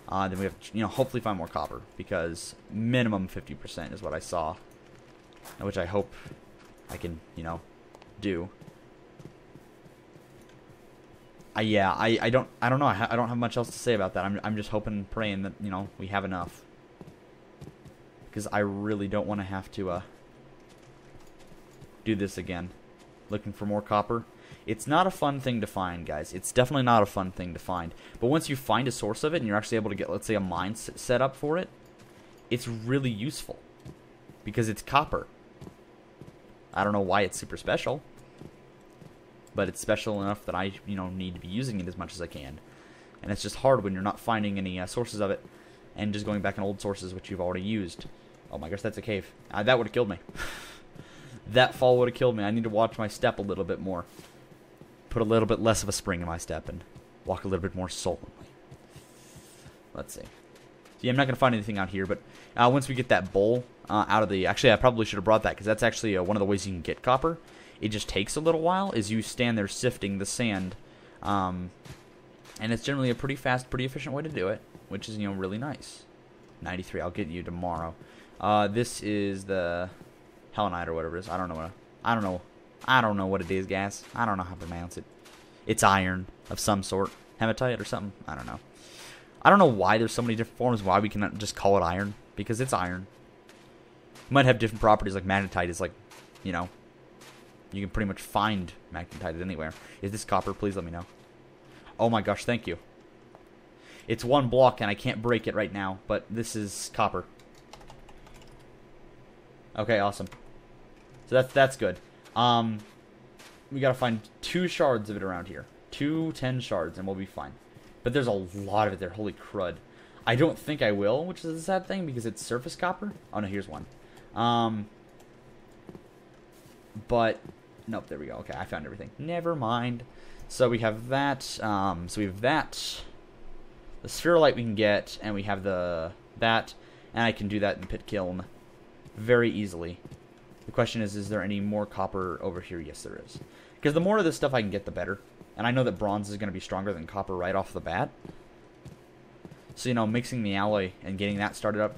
Then we have to, hopefully find more copper, because minimum 50% is what I saw, which I hope I can, do. Yeah, I don't know. I don't have much else to say about that. I'm just hoping and praying that, we have enough, because I really don't want to have to do this again. Looking for more copper. It's not a fun thing to find, guys. It's definitely not a fun thing to find. But once you find a source of it and you're actually able to get, let's say, a mine set up for it, it's really useful, because it's copper. I don't know why it's super special, but it's special enough that I, need to be using it as much as I can. And it's just hard when you're not finding any sources of it and just going back in old sources which you've already used. Oh my gosh, that's a cave. That would have killed me. That fall would have killed me. I need to watch my step a little bit more. Put a little bit less of a spring in my step and walk a little bit more solemnly. Let's see. Yeah, I'm not going to find anything out here, but once we get that bowl out of the... Actually, I probably should have brought that, because that's actually one of the ways you can get copper. It just takes a little while, is you stand there sifting the sand. And it's generally a pretty fast, pretty efficient way to do it, which is, really nice. 93, I'll get you tomorrow. This is the Helenite or whatever it is. I don't know what it is, guys. I don't know how to pronounce it. It's iron of some sort. Hematite or something? I don't know. I don't know why there's so many different forms, why we cannot just call it iron. Because it's iron. It might have different properties, like magnetite is like, you can pretty much find magnetite anywhere. Is this copper? Please let me know. Oh my gosh, thank you. It's one block and I can't break it right now, but this is copper. Okay, awesome. So that's good. We gotta find 2 shards of it around here. 2 10 shards, and we'll be fine. But there's a lot of it there. Holy crud. I don't think I will, which is a sad thing, because it's surface copper. Oh, no, here's one. But, nope, there we go. Okay, I found everything. Never mind. So we have that. So we have that. The spherolite we can get, and we have that. And I can do that in pit kiln very easily. The question is there any more copper over here? Yes, there is. Because the more of this stuff I can get, the better. And I know that bronze is going to be stronger than copper right off the bat. So, mixing the alloy and getting that started up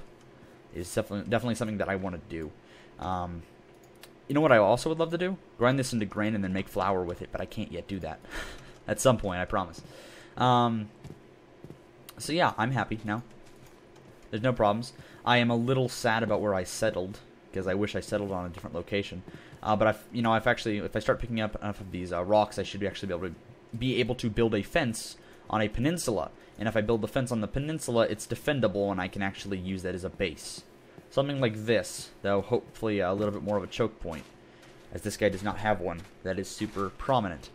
is definitely something that I want to do. You know what I also would love to do? Grind this into grain and then make flour with it, but I can't yet do that. At some point, I promise. So yeah, I'm happy now. There's no problems. I am a little sad about where I settled, because I wish I settled on a different location. But I've actually, if I start picking up enough of these rocks, I should actually be able to build a fence on a peninsula. And if I build the fence on the peninsula, it's defendable, and I can actually use that as a base. Something like this, though hopefully a little bit more of a choke point, as this guy does not have one that is super prominent.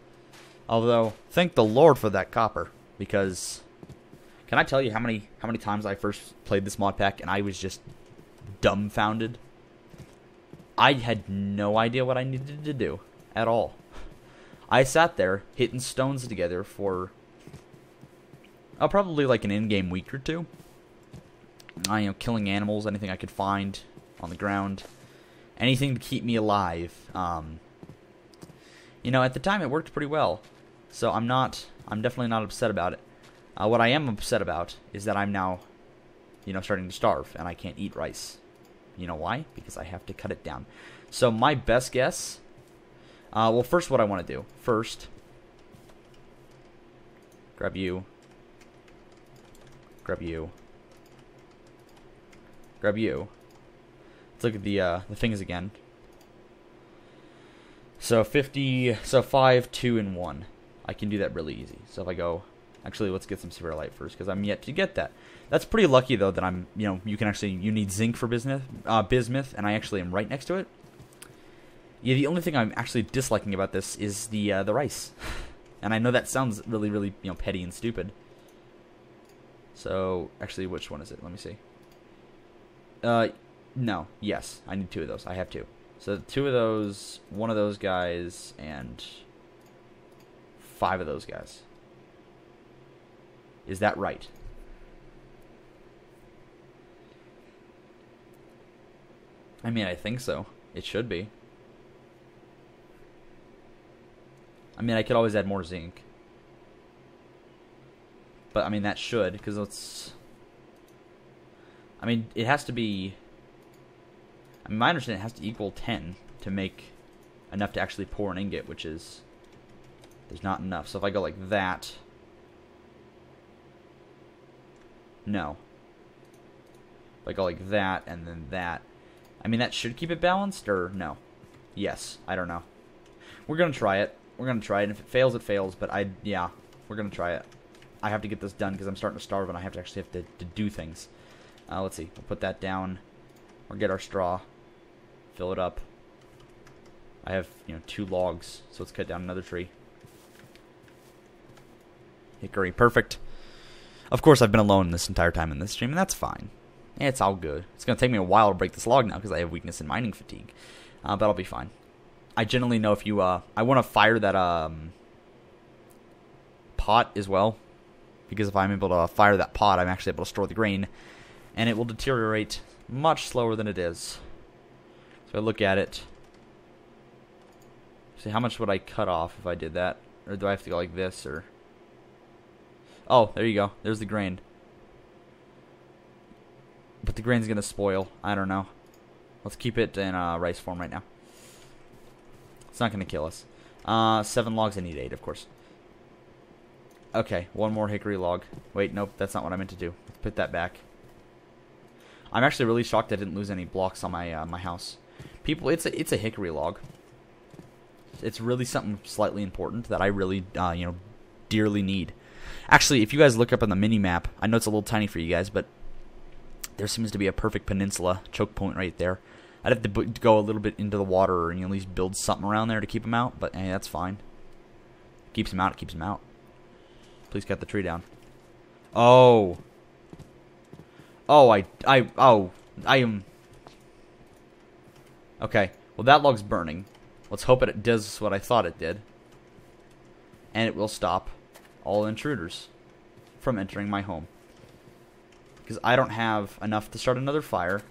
Although, thank the Lord for that copper, because can I tell you how many times I first played this mod pack and I was just dumbfounded? I had no idea what I needed to do at all. I sat there hitting stones together for probably like an in-game week or two. Killing animals, anything I could find on the ground, anything to keep me alive. At the time it worked pretty well, so I'm definitely not upset about it. What I am upset about is that I'm now, starting to starve and I can't eat rice. You know why? Because I have to cut it down. So my best guess, well, first what I want to do, grab you, grab you. Let's look at the things again. So 50, so 5, 2, and 1. I can do that really easy. So if I go, actually, let's get some spherolite first, because I'm yet to get that. That's pretty lucky though that I'm, you need zinc for bismuth, and I actually am right next to it. Yeah, the only thing I'm actually disliking about this is the rice, and I know that sounds really, really, petty and stupid. So actually, which one is it? Let me see. No, yes, I need 2 of those. I have 2. So 2 of those, 1 of those guys, and 5 of those guys. Is that right? I mean, I think so. It should be. I mean, I could always add more zinc. But, I mean, that should, because it's... I mean, it has to be... I mean, my understanding it has to equal 10 to make enough to actually pour an ingot, which is... There's not enough. So if I go like that... No. If I go like that, and then that... I mean, that should keep it balanced, or no? Yes. I don't know. We're going to try it. We're going to try it. And if it fails, it fails. But yeah, we're going to try it. I have to get this done because I'm starting to starve and I have to do things. Let's see. We'll put that down. Or get our straw. Fill it up. I have, 2 logs. So let's cut down another tree. Hickory. Perfect. Of course, I've been alone this entire time in this stream, and that's fine. It's all good. It's going to take me a while to break this log now because I have weakness in mining fatigue. But I'll be fine. I generally know if you, I want to fire that, pot as well. Because if I'm able to fire that pot, I'm actually able to store the grain. And it will deteriorate much slower than it is. So I look at it. See, how much would I cut off if I did that? Or do I have to go like this, or... Oh, there you go. There's the grain. But the grain's going to spoil. I don't know. Let's keep it in rice form right now. It's not going to kill us. 7 logs. I need 8, of course. Okay, 1 more hickory log. Wait, nope, that's not what I meant to do. Let's put that back. I'm actually really shocked I didn't lose any blocks on my my house. People, it's a hickory log. It's really something slightly important that I really dearly need. Actually, if you guys look up on the mini map, I know it's a little tiny for you guys, but there seems to be a perfect peninsula choke point right there. I'd have to go a little bit into the water and at least build something around there to keep them out, but hey, that's fine. Keeps them out, it keeps them out. Please cut the tree down. Oh. Oh, I am... Okay, well that log's burning. Let's hope it does what I thought it did. And it will stop all intruders from entering my home. Because I don't have enough to start another fire.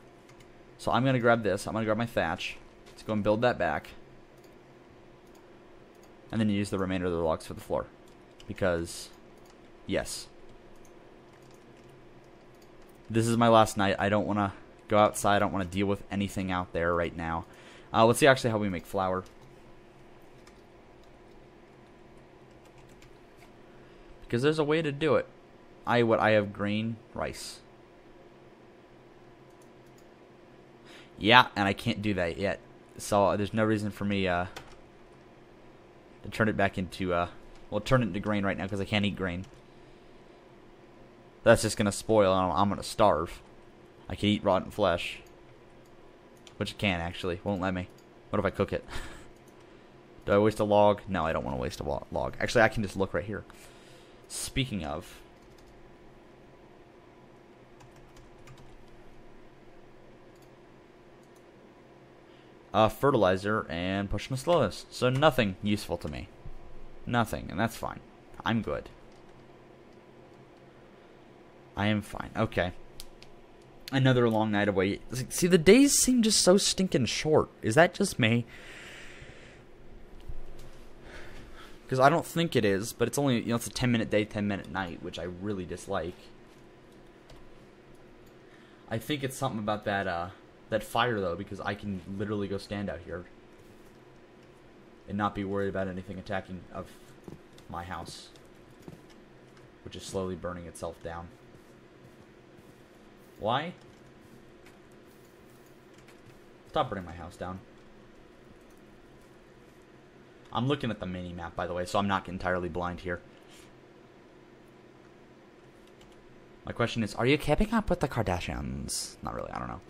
So I'm going to grab this. I'm going to grab my thatch. Let's go and build that back. And then use the remainder of the logs for the floor. Because, yes. This is my last night. I don't want to go outside. I don't want to deal with anything out there right now. Let's see actually how we make flour. Because there's a way to do it. I have grain, rice. Yeah, and I can't do that yet. So there's no reason for me to turn it back into, well, turn it into grain right now because I can't eat grain. That's just going to spoil and I'm going to starve. I can eat rotten flesh. Which I can actually. Won't let me. What if I cook it? Do I waste a log? No, I don't want to waste a log. Actually, I can just look right here. Speaking of... fertilizer and pushing the slows. So nothing useful to me. Nothing, and that's fine. I'm good. I am fine. Okay. Another long night away. See, the days seem just so stinking short. Is that just me? Because I don't think it is, but it's only, it's a 10-minute day, 10-minute night, which I really dislike. I think it's something about that fire, though, because I can literally go stand out here and not be worried about anything attacking of my house, which is slowly burning itself down. Why? Stop burning my house down. I'm looking at the mini-map, by the way, so I'm not entirely blind here. My question is, are you keeping up with the Kardashians? Not really, I don't know.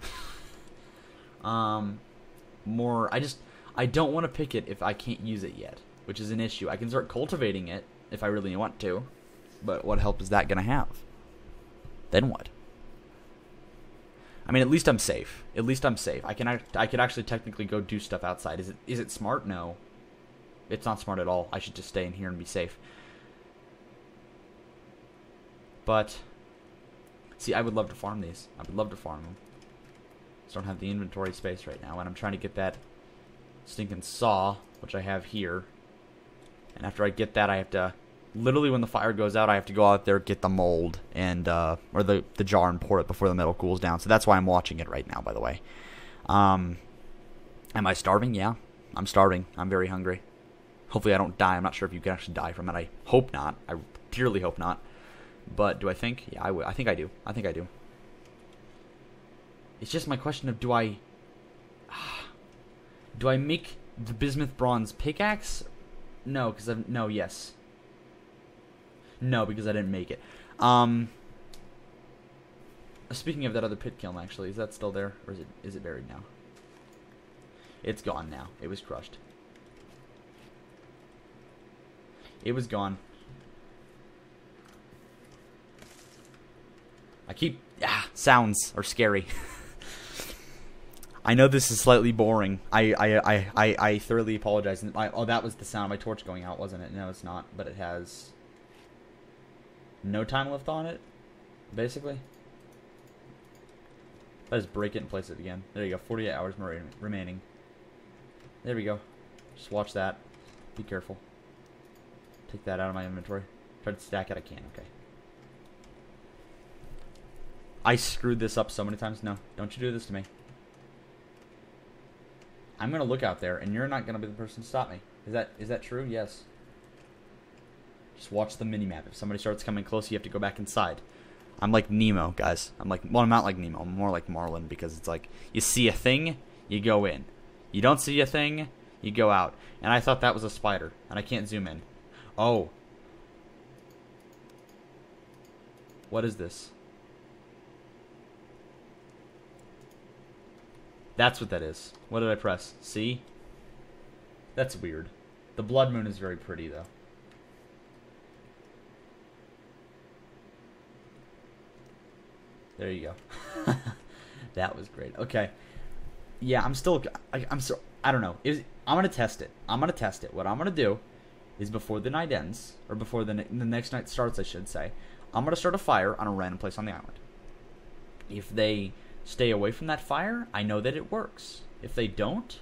I don't want to pick it if I can't use it yet, which is an issue. I can start cultivating it if I really want to, but what help is that going to have? Then what? I mean, at least I'm safe. At least I'm safe. I could actually technically go do stuff outside. Is it smart? No. It's not smart at all. I should just stay in here and be safe. But, see, I would love to farm these. I would love to farm them. Just don't have the inventory space right now, and I'm trying to get that stinking saw, which I have here. And after I get that, I have to literally when the fire goes out, I have to go out there, get the mold, and or the jar and pour it before the metal cools down. So that's why I'm watching it right now, by the way. Am I starving? Yeah, I'm starving. I'm very hungry. Hopefully I don't die. I'm not sure if you can actually die from it. I hope not. I dearly hope not. But do I think? Yeah, I would. I think I do. I think I do. It's just my question of do I make the bismuth bronze pickaxe? No, because no, yes. No, because I didn't make it. Speaking of that other pit kiln, actually, is that still there, or is it buried now? It's gone now. It was crushed. It was gone. Sounds are scary. I know this is slightly boring. I thoroughly apologize. Oh, that was the sound of my torch going out, wasn't it? No, it's not. But it has no time left on it, basically. I just break it and place it again. There you go. 48 hours remaining. There we go. Just watch that. Be careful. Take that out of my inventory. Try to stack it. I can. Okay. I screwed this up so many times. No, don't you do this to me. I'm going to look out there, and you're not going to be the person to stop me. Is that true? Yes. Just watch the mini-map. If somebody starts coming close, you have to go back inside. I'm like Nemo, guys. I'm not like Nemo. I'm more like Marlin, because it's like, you see a thing, you go in. You don't see a thing, you go out. And I thought that was a spider, and I can't zoom in. Oh. What is this? That's what that is. What did I press? See? That's weird. The blood moon is very pretty, though. There you go. That was great. Okay. Yeah, I'm still... I don't know. I'm going to test it. I'm going to test it. What I'm going to do is before the night ends, or before the next night starts, I should say, I'm going to start a fire on a random place on the island. If they stay away from that fire, I know that it works. If they don't,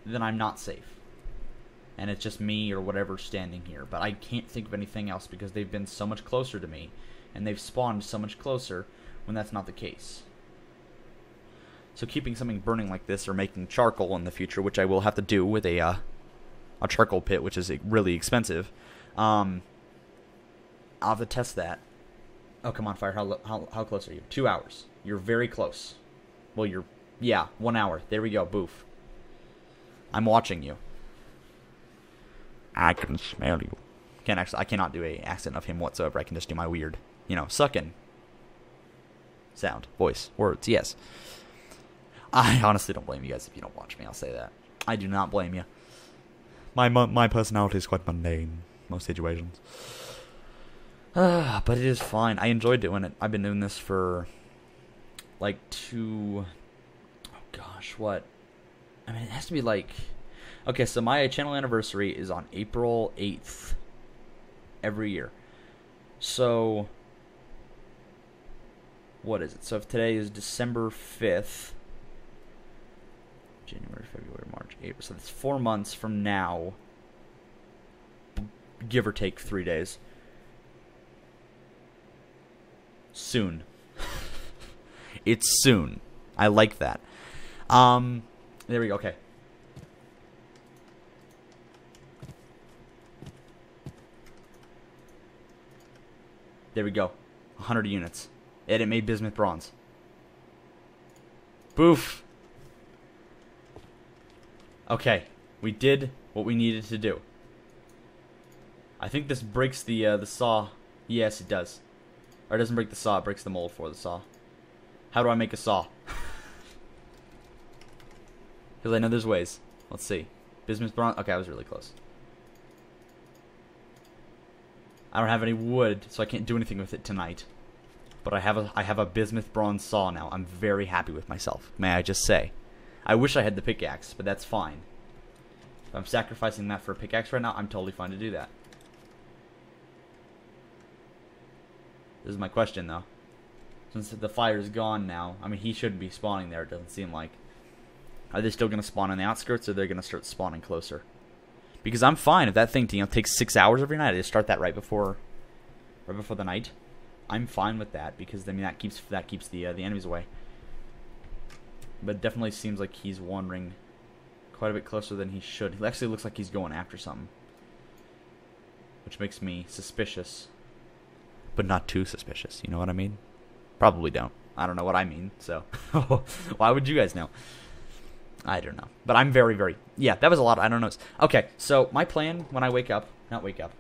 then I'm not safe. And it's just me or whatever standing here. But I can't think of anything else because they've been so much closer to me. And they've spawned so much closer when that's not the case. So keeping something burning like this or making charcoal in the future, which I will have to do with a charcoal pit, which is really expensive. I'll have to test that. Oh, come on, fire. How close are you? 2 hours. You're very close. Well, yeah, 1 hour. There we go. Boof. I'm watching you. I can smell you. I cannot do a accent of him whatsoever. I can just do my weird, sucking sound, voice, words. Yes. I honestly don't blame you guys if you don't watch me. I'll say that. I do not blame you. My personality is quite mundane most situations. But it is fine. I enjoy doing it. I've been doing this for like what? I mean, it has to be like... Okay, so my channel anniversary is on April 8th every year. So, what is it? So if today is December 5th, January, February, March, April. So that's 4 months from now, give or take 3 days. Soon. It's soon. I like that. There we go. Okay. There we go. 100 units. And it made bismuth bronze. Boof. Okay. We did what we needed to do. I think this breaks the saw. Yes, it does. Or it doesn't break the saw. It breaks the mold for the saw. How do I make a saw? Because I know there's ways. Let's see. Bismuth bronze. Okay, I was really close. I don't have any wood, so I can't do anything with it tonight. But I have a bismuth bronze saw now. I'm very happy with myself, may I just say. I wish I had the pickaxe, but that's fine. If I'm sacrificing that for a pickaxe right now, I'm totally fine to do that. This is my question, though. Since the fire's gone now, I mean, he shouldn't be spawning there, it doesn't seem like. Are they still going to spawn on the outskirts, or are they going to start spawning closer? Because I'm fine if that thing, takes 6 hours every night. I just start that right before the night. I'm fine with that because I mean that keeps the enemies away. But it definitely seems like he's wandering quite a bit closer than he should. He actually looks like he's going after something, which makes me suspicious, but not too suspicious. You know what I mean? Probably don't. I don't know what I mean. So why would you guys know? I don't know. But I'm very, very... Yeah, that was a lot. I don't know. Okay, so my plan when I wake up... Not wake up.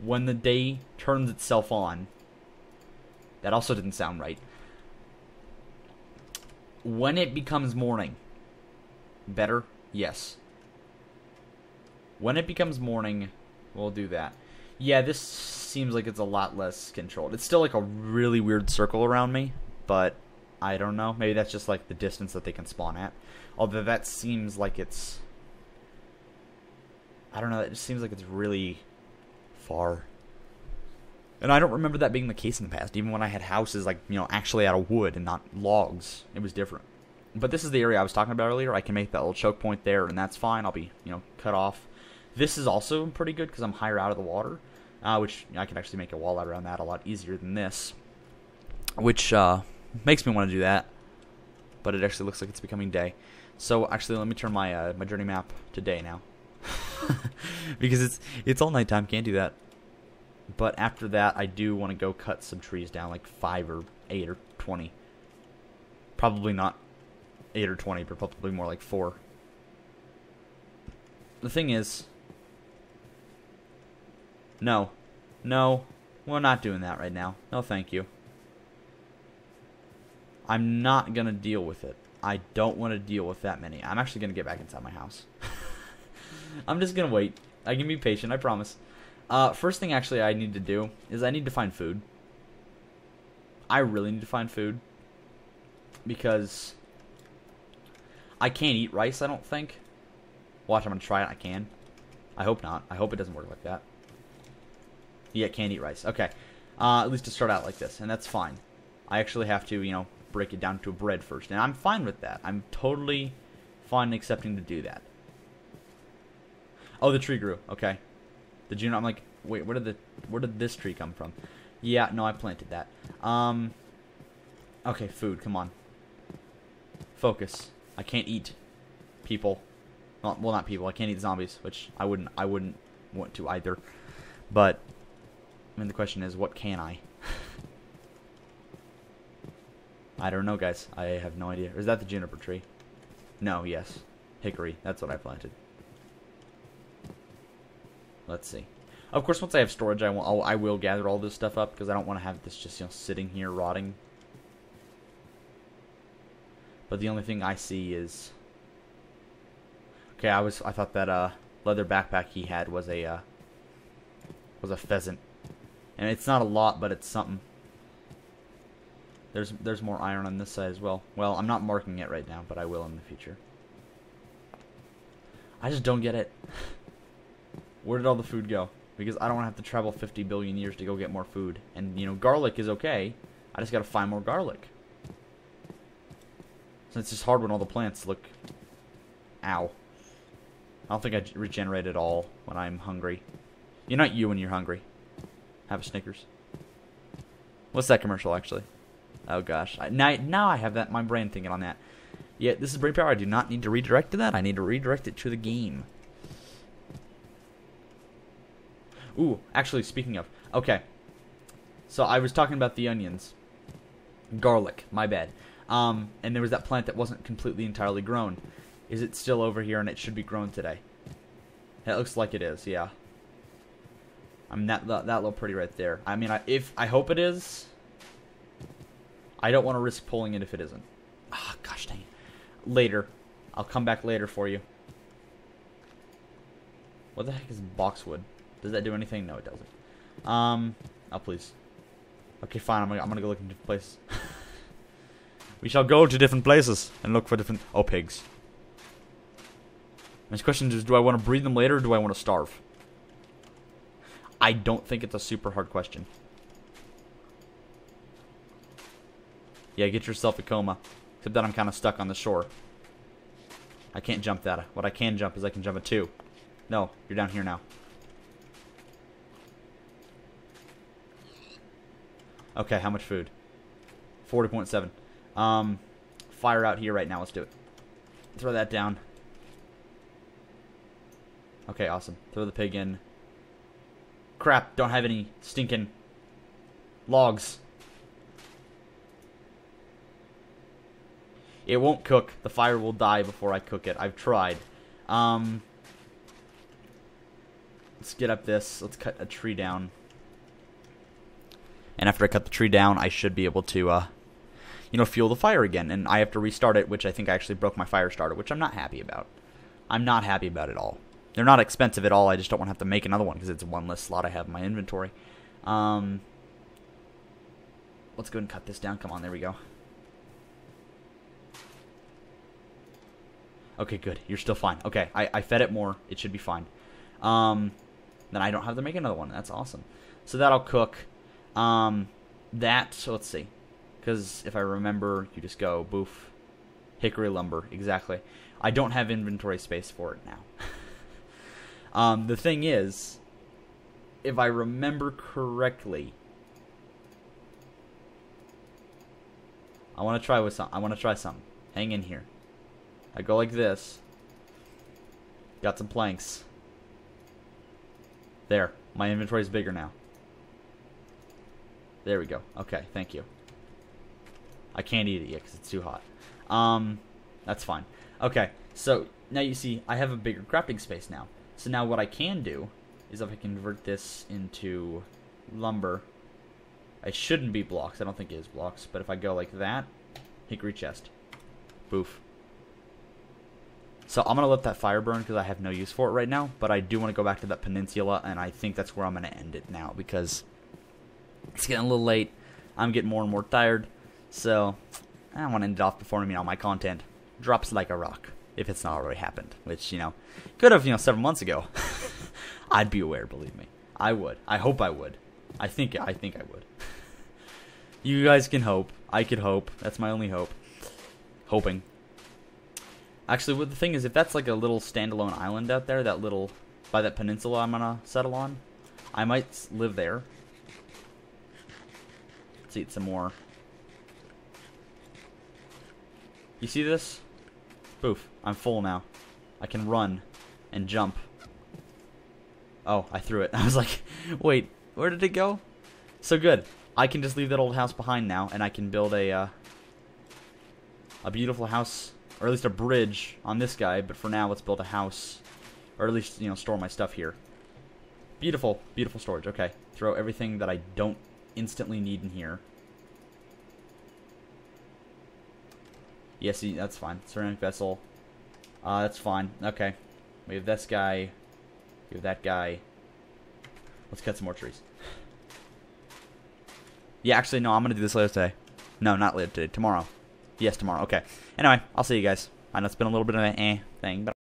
When the day turns itself on... That also didn't sound right. When it becomes morning... Better? Yes. When it becomes morning, we'll do that. Yeah, this seems like it's a lot less controlled. It's still like a really weird circle around me, but... I don't know. Maybe that's just like the distance that they can spawn at. Although that seems like it's... I don't know. It just seems like it's really far. And I don't remember that being the case in the past. Even when I had houses like, actually out of wood and not logs. It was different. But this is the area I was talking about earlier. I can make that little choke point there and that's fine. I'll be, cut off. This is also pretty good because I'm higher out of the water. Which I can actually make a wall out around that a lot easier than this. Which, makes me want to do that, but it actually looks like it's becoming day. So actually, let me turn my my journey map to day now, because it's all nighttime. Can't do that. But after that, I do want to go cut some trees down, like 5 or 8 or 20. Probably not 8 or 20, but probably more like 4. The thing is, no, we're not doing that right now. No, thank you. I'm not going to deal with it. I don't want to deal with that many. I'm actually going to get back inside my house. I'm just going to wait. I can be patient, I promise. First thing actually I need to do is I need to find food. I really need to find food. Because I can't eat rice, I don't think. Watch, I'm going to try it. I can. I hope not. I hope it doesn't work like that. Yeah, can't eat rice. Okay. At least to start out like this. And that's fine. I actually have to, break it down to a bread first, and I'm fine with that. I'm totally fine accepting to do that. Oh, the tree grew. Okay. Did you know? I'm like, wait, where did this tree come from? Yeah, no, I planted that. Okay, food. Come on. Focus. I can't eat people. Well, not people. I can't eat zombies, which I wouldn't want to either. But I mean, the question is, what can I? I don't know, guys. I have no idea. Or is that the juniper tree? No, yes. Hickory. That's what I planted. Let's see. Of course, once I have storage, I will gather all this stuff up because I don't want to have this just sitting here rotting. But the only thing I see is... Okay, I thought that leather backpack he had was a pheasant. And it's not a lot, but it's something. There's more iron on this side as well. Well, I'm not marking it right now, but I will in the future. I just don't get it. Where did all the food go? Because I don't want to have to travel 50 billion years to go get more food. And, garlic is okay. I just got to find more garlic. So it's just hard when all the plants look... Ow. I don't think I regenerate at all when I'm hungry. You're not you when you're hungry. Have a Snickers. What's that commercial, actually? Oh, gosh. Now I have that my brain thinking on that. Yeah, this is brain power. I do not need to redirect to that. I need to redirect it to the game. Ooh, actually, speaking of. Okay. So I was talking about the onions. Garlic. My bad. And there was that plant that wasn't completely entirely grown. Is it still over here and it should be grown today? It looks like it is, yeah. I mean, that little pretty right there. I mean, I hope it is. I don't want to risk pulling it if it isn't. Ah, gosh dang it. Later. I'll come back later for you. What the heck is boxwood? Does that do anything? No, it doesn't. Oh, please. Okay, fine. I'm gonna go look in different places. We shall go to different places and look for different... Oh, pigs. My question is, do I want to breed them later or do I want to starve? I don't think it's a super hard question. Yeah, get yourself a coma. Except that I'm kind of stuck on the shore. I can't jump that. What I can jump is I can jump a 2. No, you're down here now. Okay, how much food? 40.7. Fire out here right now. Let's do it. Throw that down. Okay, awesome. Throw the pig in. Crap, don't have any stinking logs. It won't cook. The fire will die before I cook it. I've tried. Let's get up this. Let's cut a tree down. And after I cut the tree down, I should be able to, fuel the fire again. And I have to restart it, which I think I actually broke my fire starter, which I'm not happy about. I'm not happy about it at all. They're not expensive at all. I just don't want to have to make another one because it's one less slot I have in my inventory. Let's go ahead and cut this down. Come on, there we go. Okay, good. You're still fine. Okay, I fed it more. It should be fine. Then I don't have to make another one. That's awesome. So that'll cook. So let's see. Because if I remember, you just go, boof. Hickory lumber. Exactly. I don't have inventory space for it now. The thing is, if I remember correctly, I want to try with some. I want to try something. Hang in here. I go like this. Got some planks. There. My inventory is bigger now. There we go. Okay, thank you. I can't eat it yet because it's too hot. That's fine. Okay, so now you see I have a bigger crafting space now. So now what I can do is if I convert this into lumber, it shouldn't be blocks. I don't think it is blocks. But if I go like that, hickory chest. Boof. So I'm going to let that fire burn because I have no use for it right now. But I do want to go back to that peninsula, and I think that's where I'm going to end it now because it's getting a little late. I'm getting more and more tired. So I want to end it off before my content drops like a rock. If it's not already happened. Which, could have, several months ago. I'd be aware, believe me. I would. I hope I would. I think I would. You guys can hope. I could hope. That's my only hope. Hoping. Actually, what the thing is, if that's like a little standalone island out there, by that peninsula I'm gonna settle on, I might live there. Let's eat some more. You see this? Boof. I'm full now. I can run and jump. Oh, I threw it. I was like, wait, where did it go? So good. I can just leave that old house behind now, and I can build a beautiful house, or at least a bridge on this guy. But for now, let's build a house, or at least, store my stuff here. Beautiful, beautiful storage. Okay, throw everything that I don't instantly need in here. Yeah, see, that's fine. Ceramic vessel. That's fine. Okay. We have this guy. We have that guy. Let's cut some more trees. Yeah, actually, no, I'm going to do this later today. No, not later today. Tomorrow. Yes, tomorrow. Okay. Anyway, I'll see you guys. I know it's been a little bit of an thing, but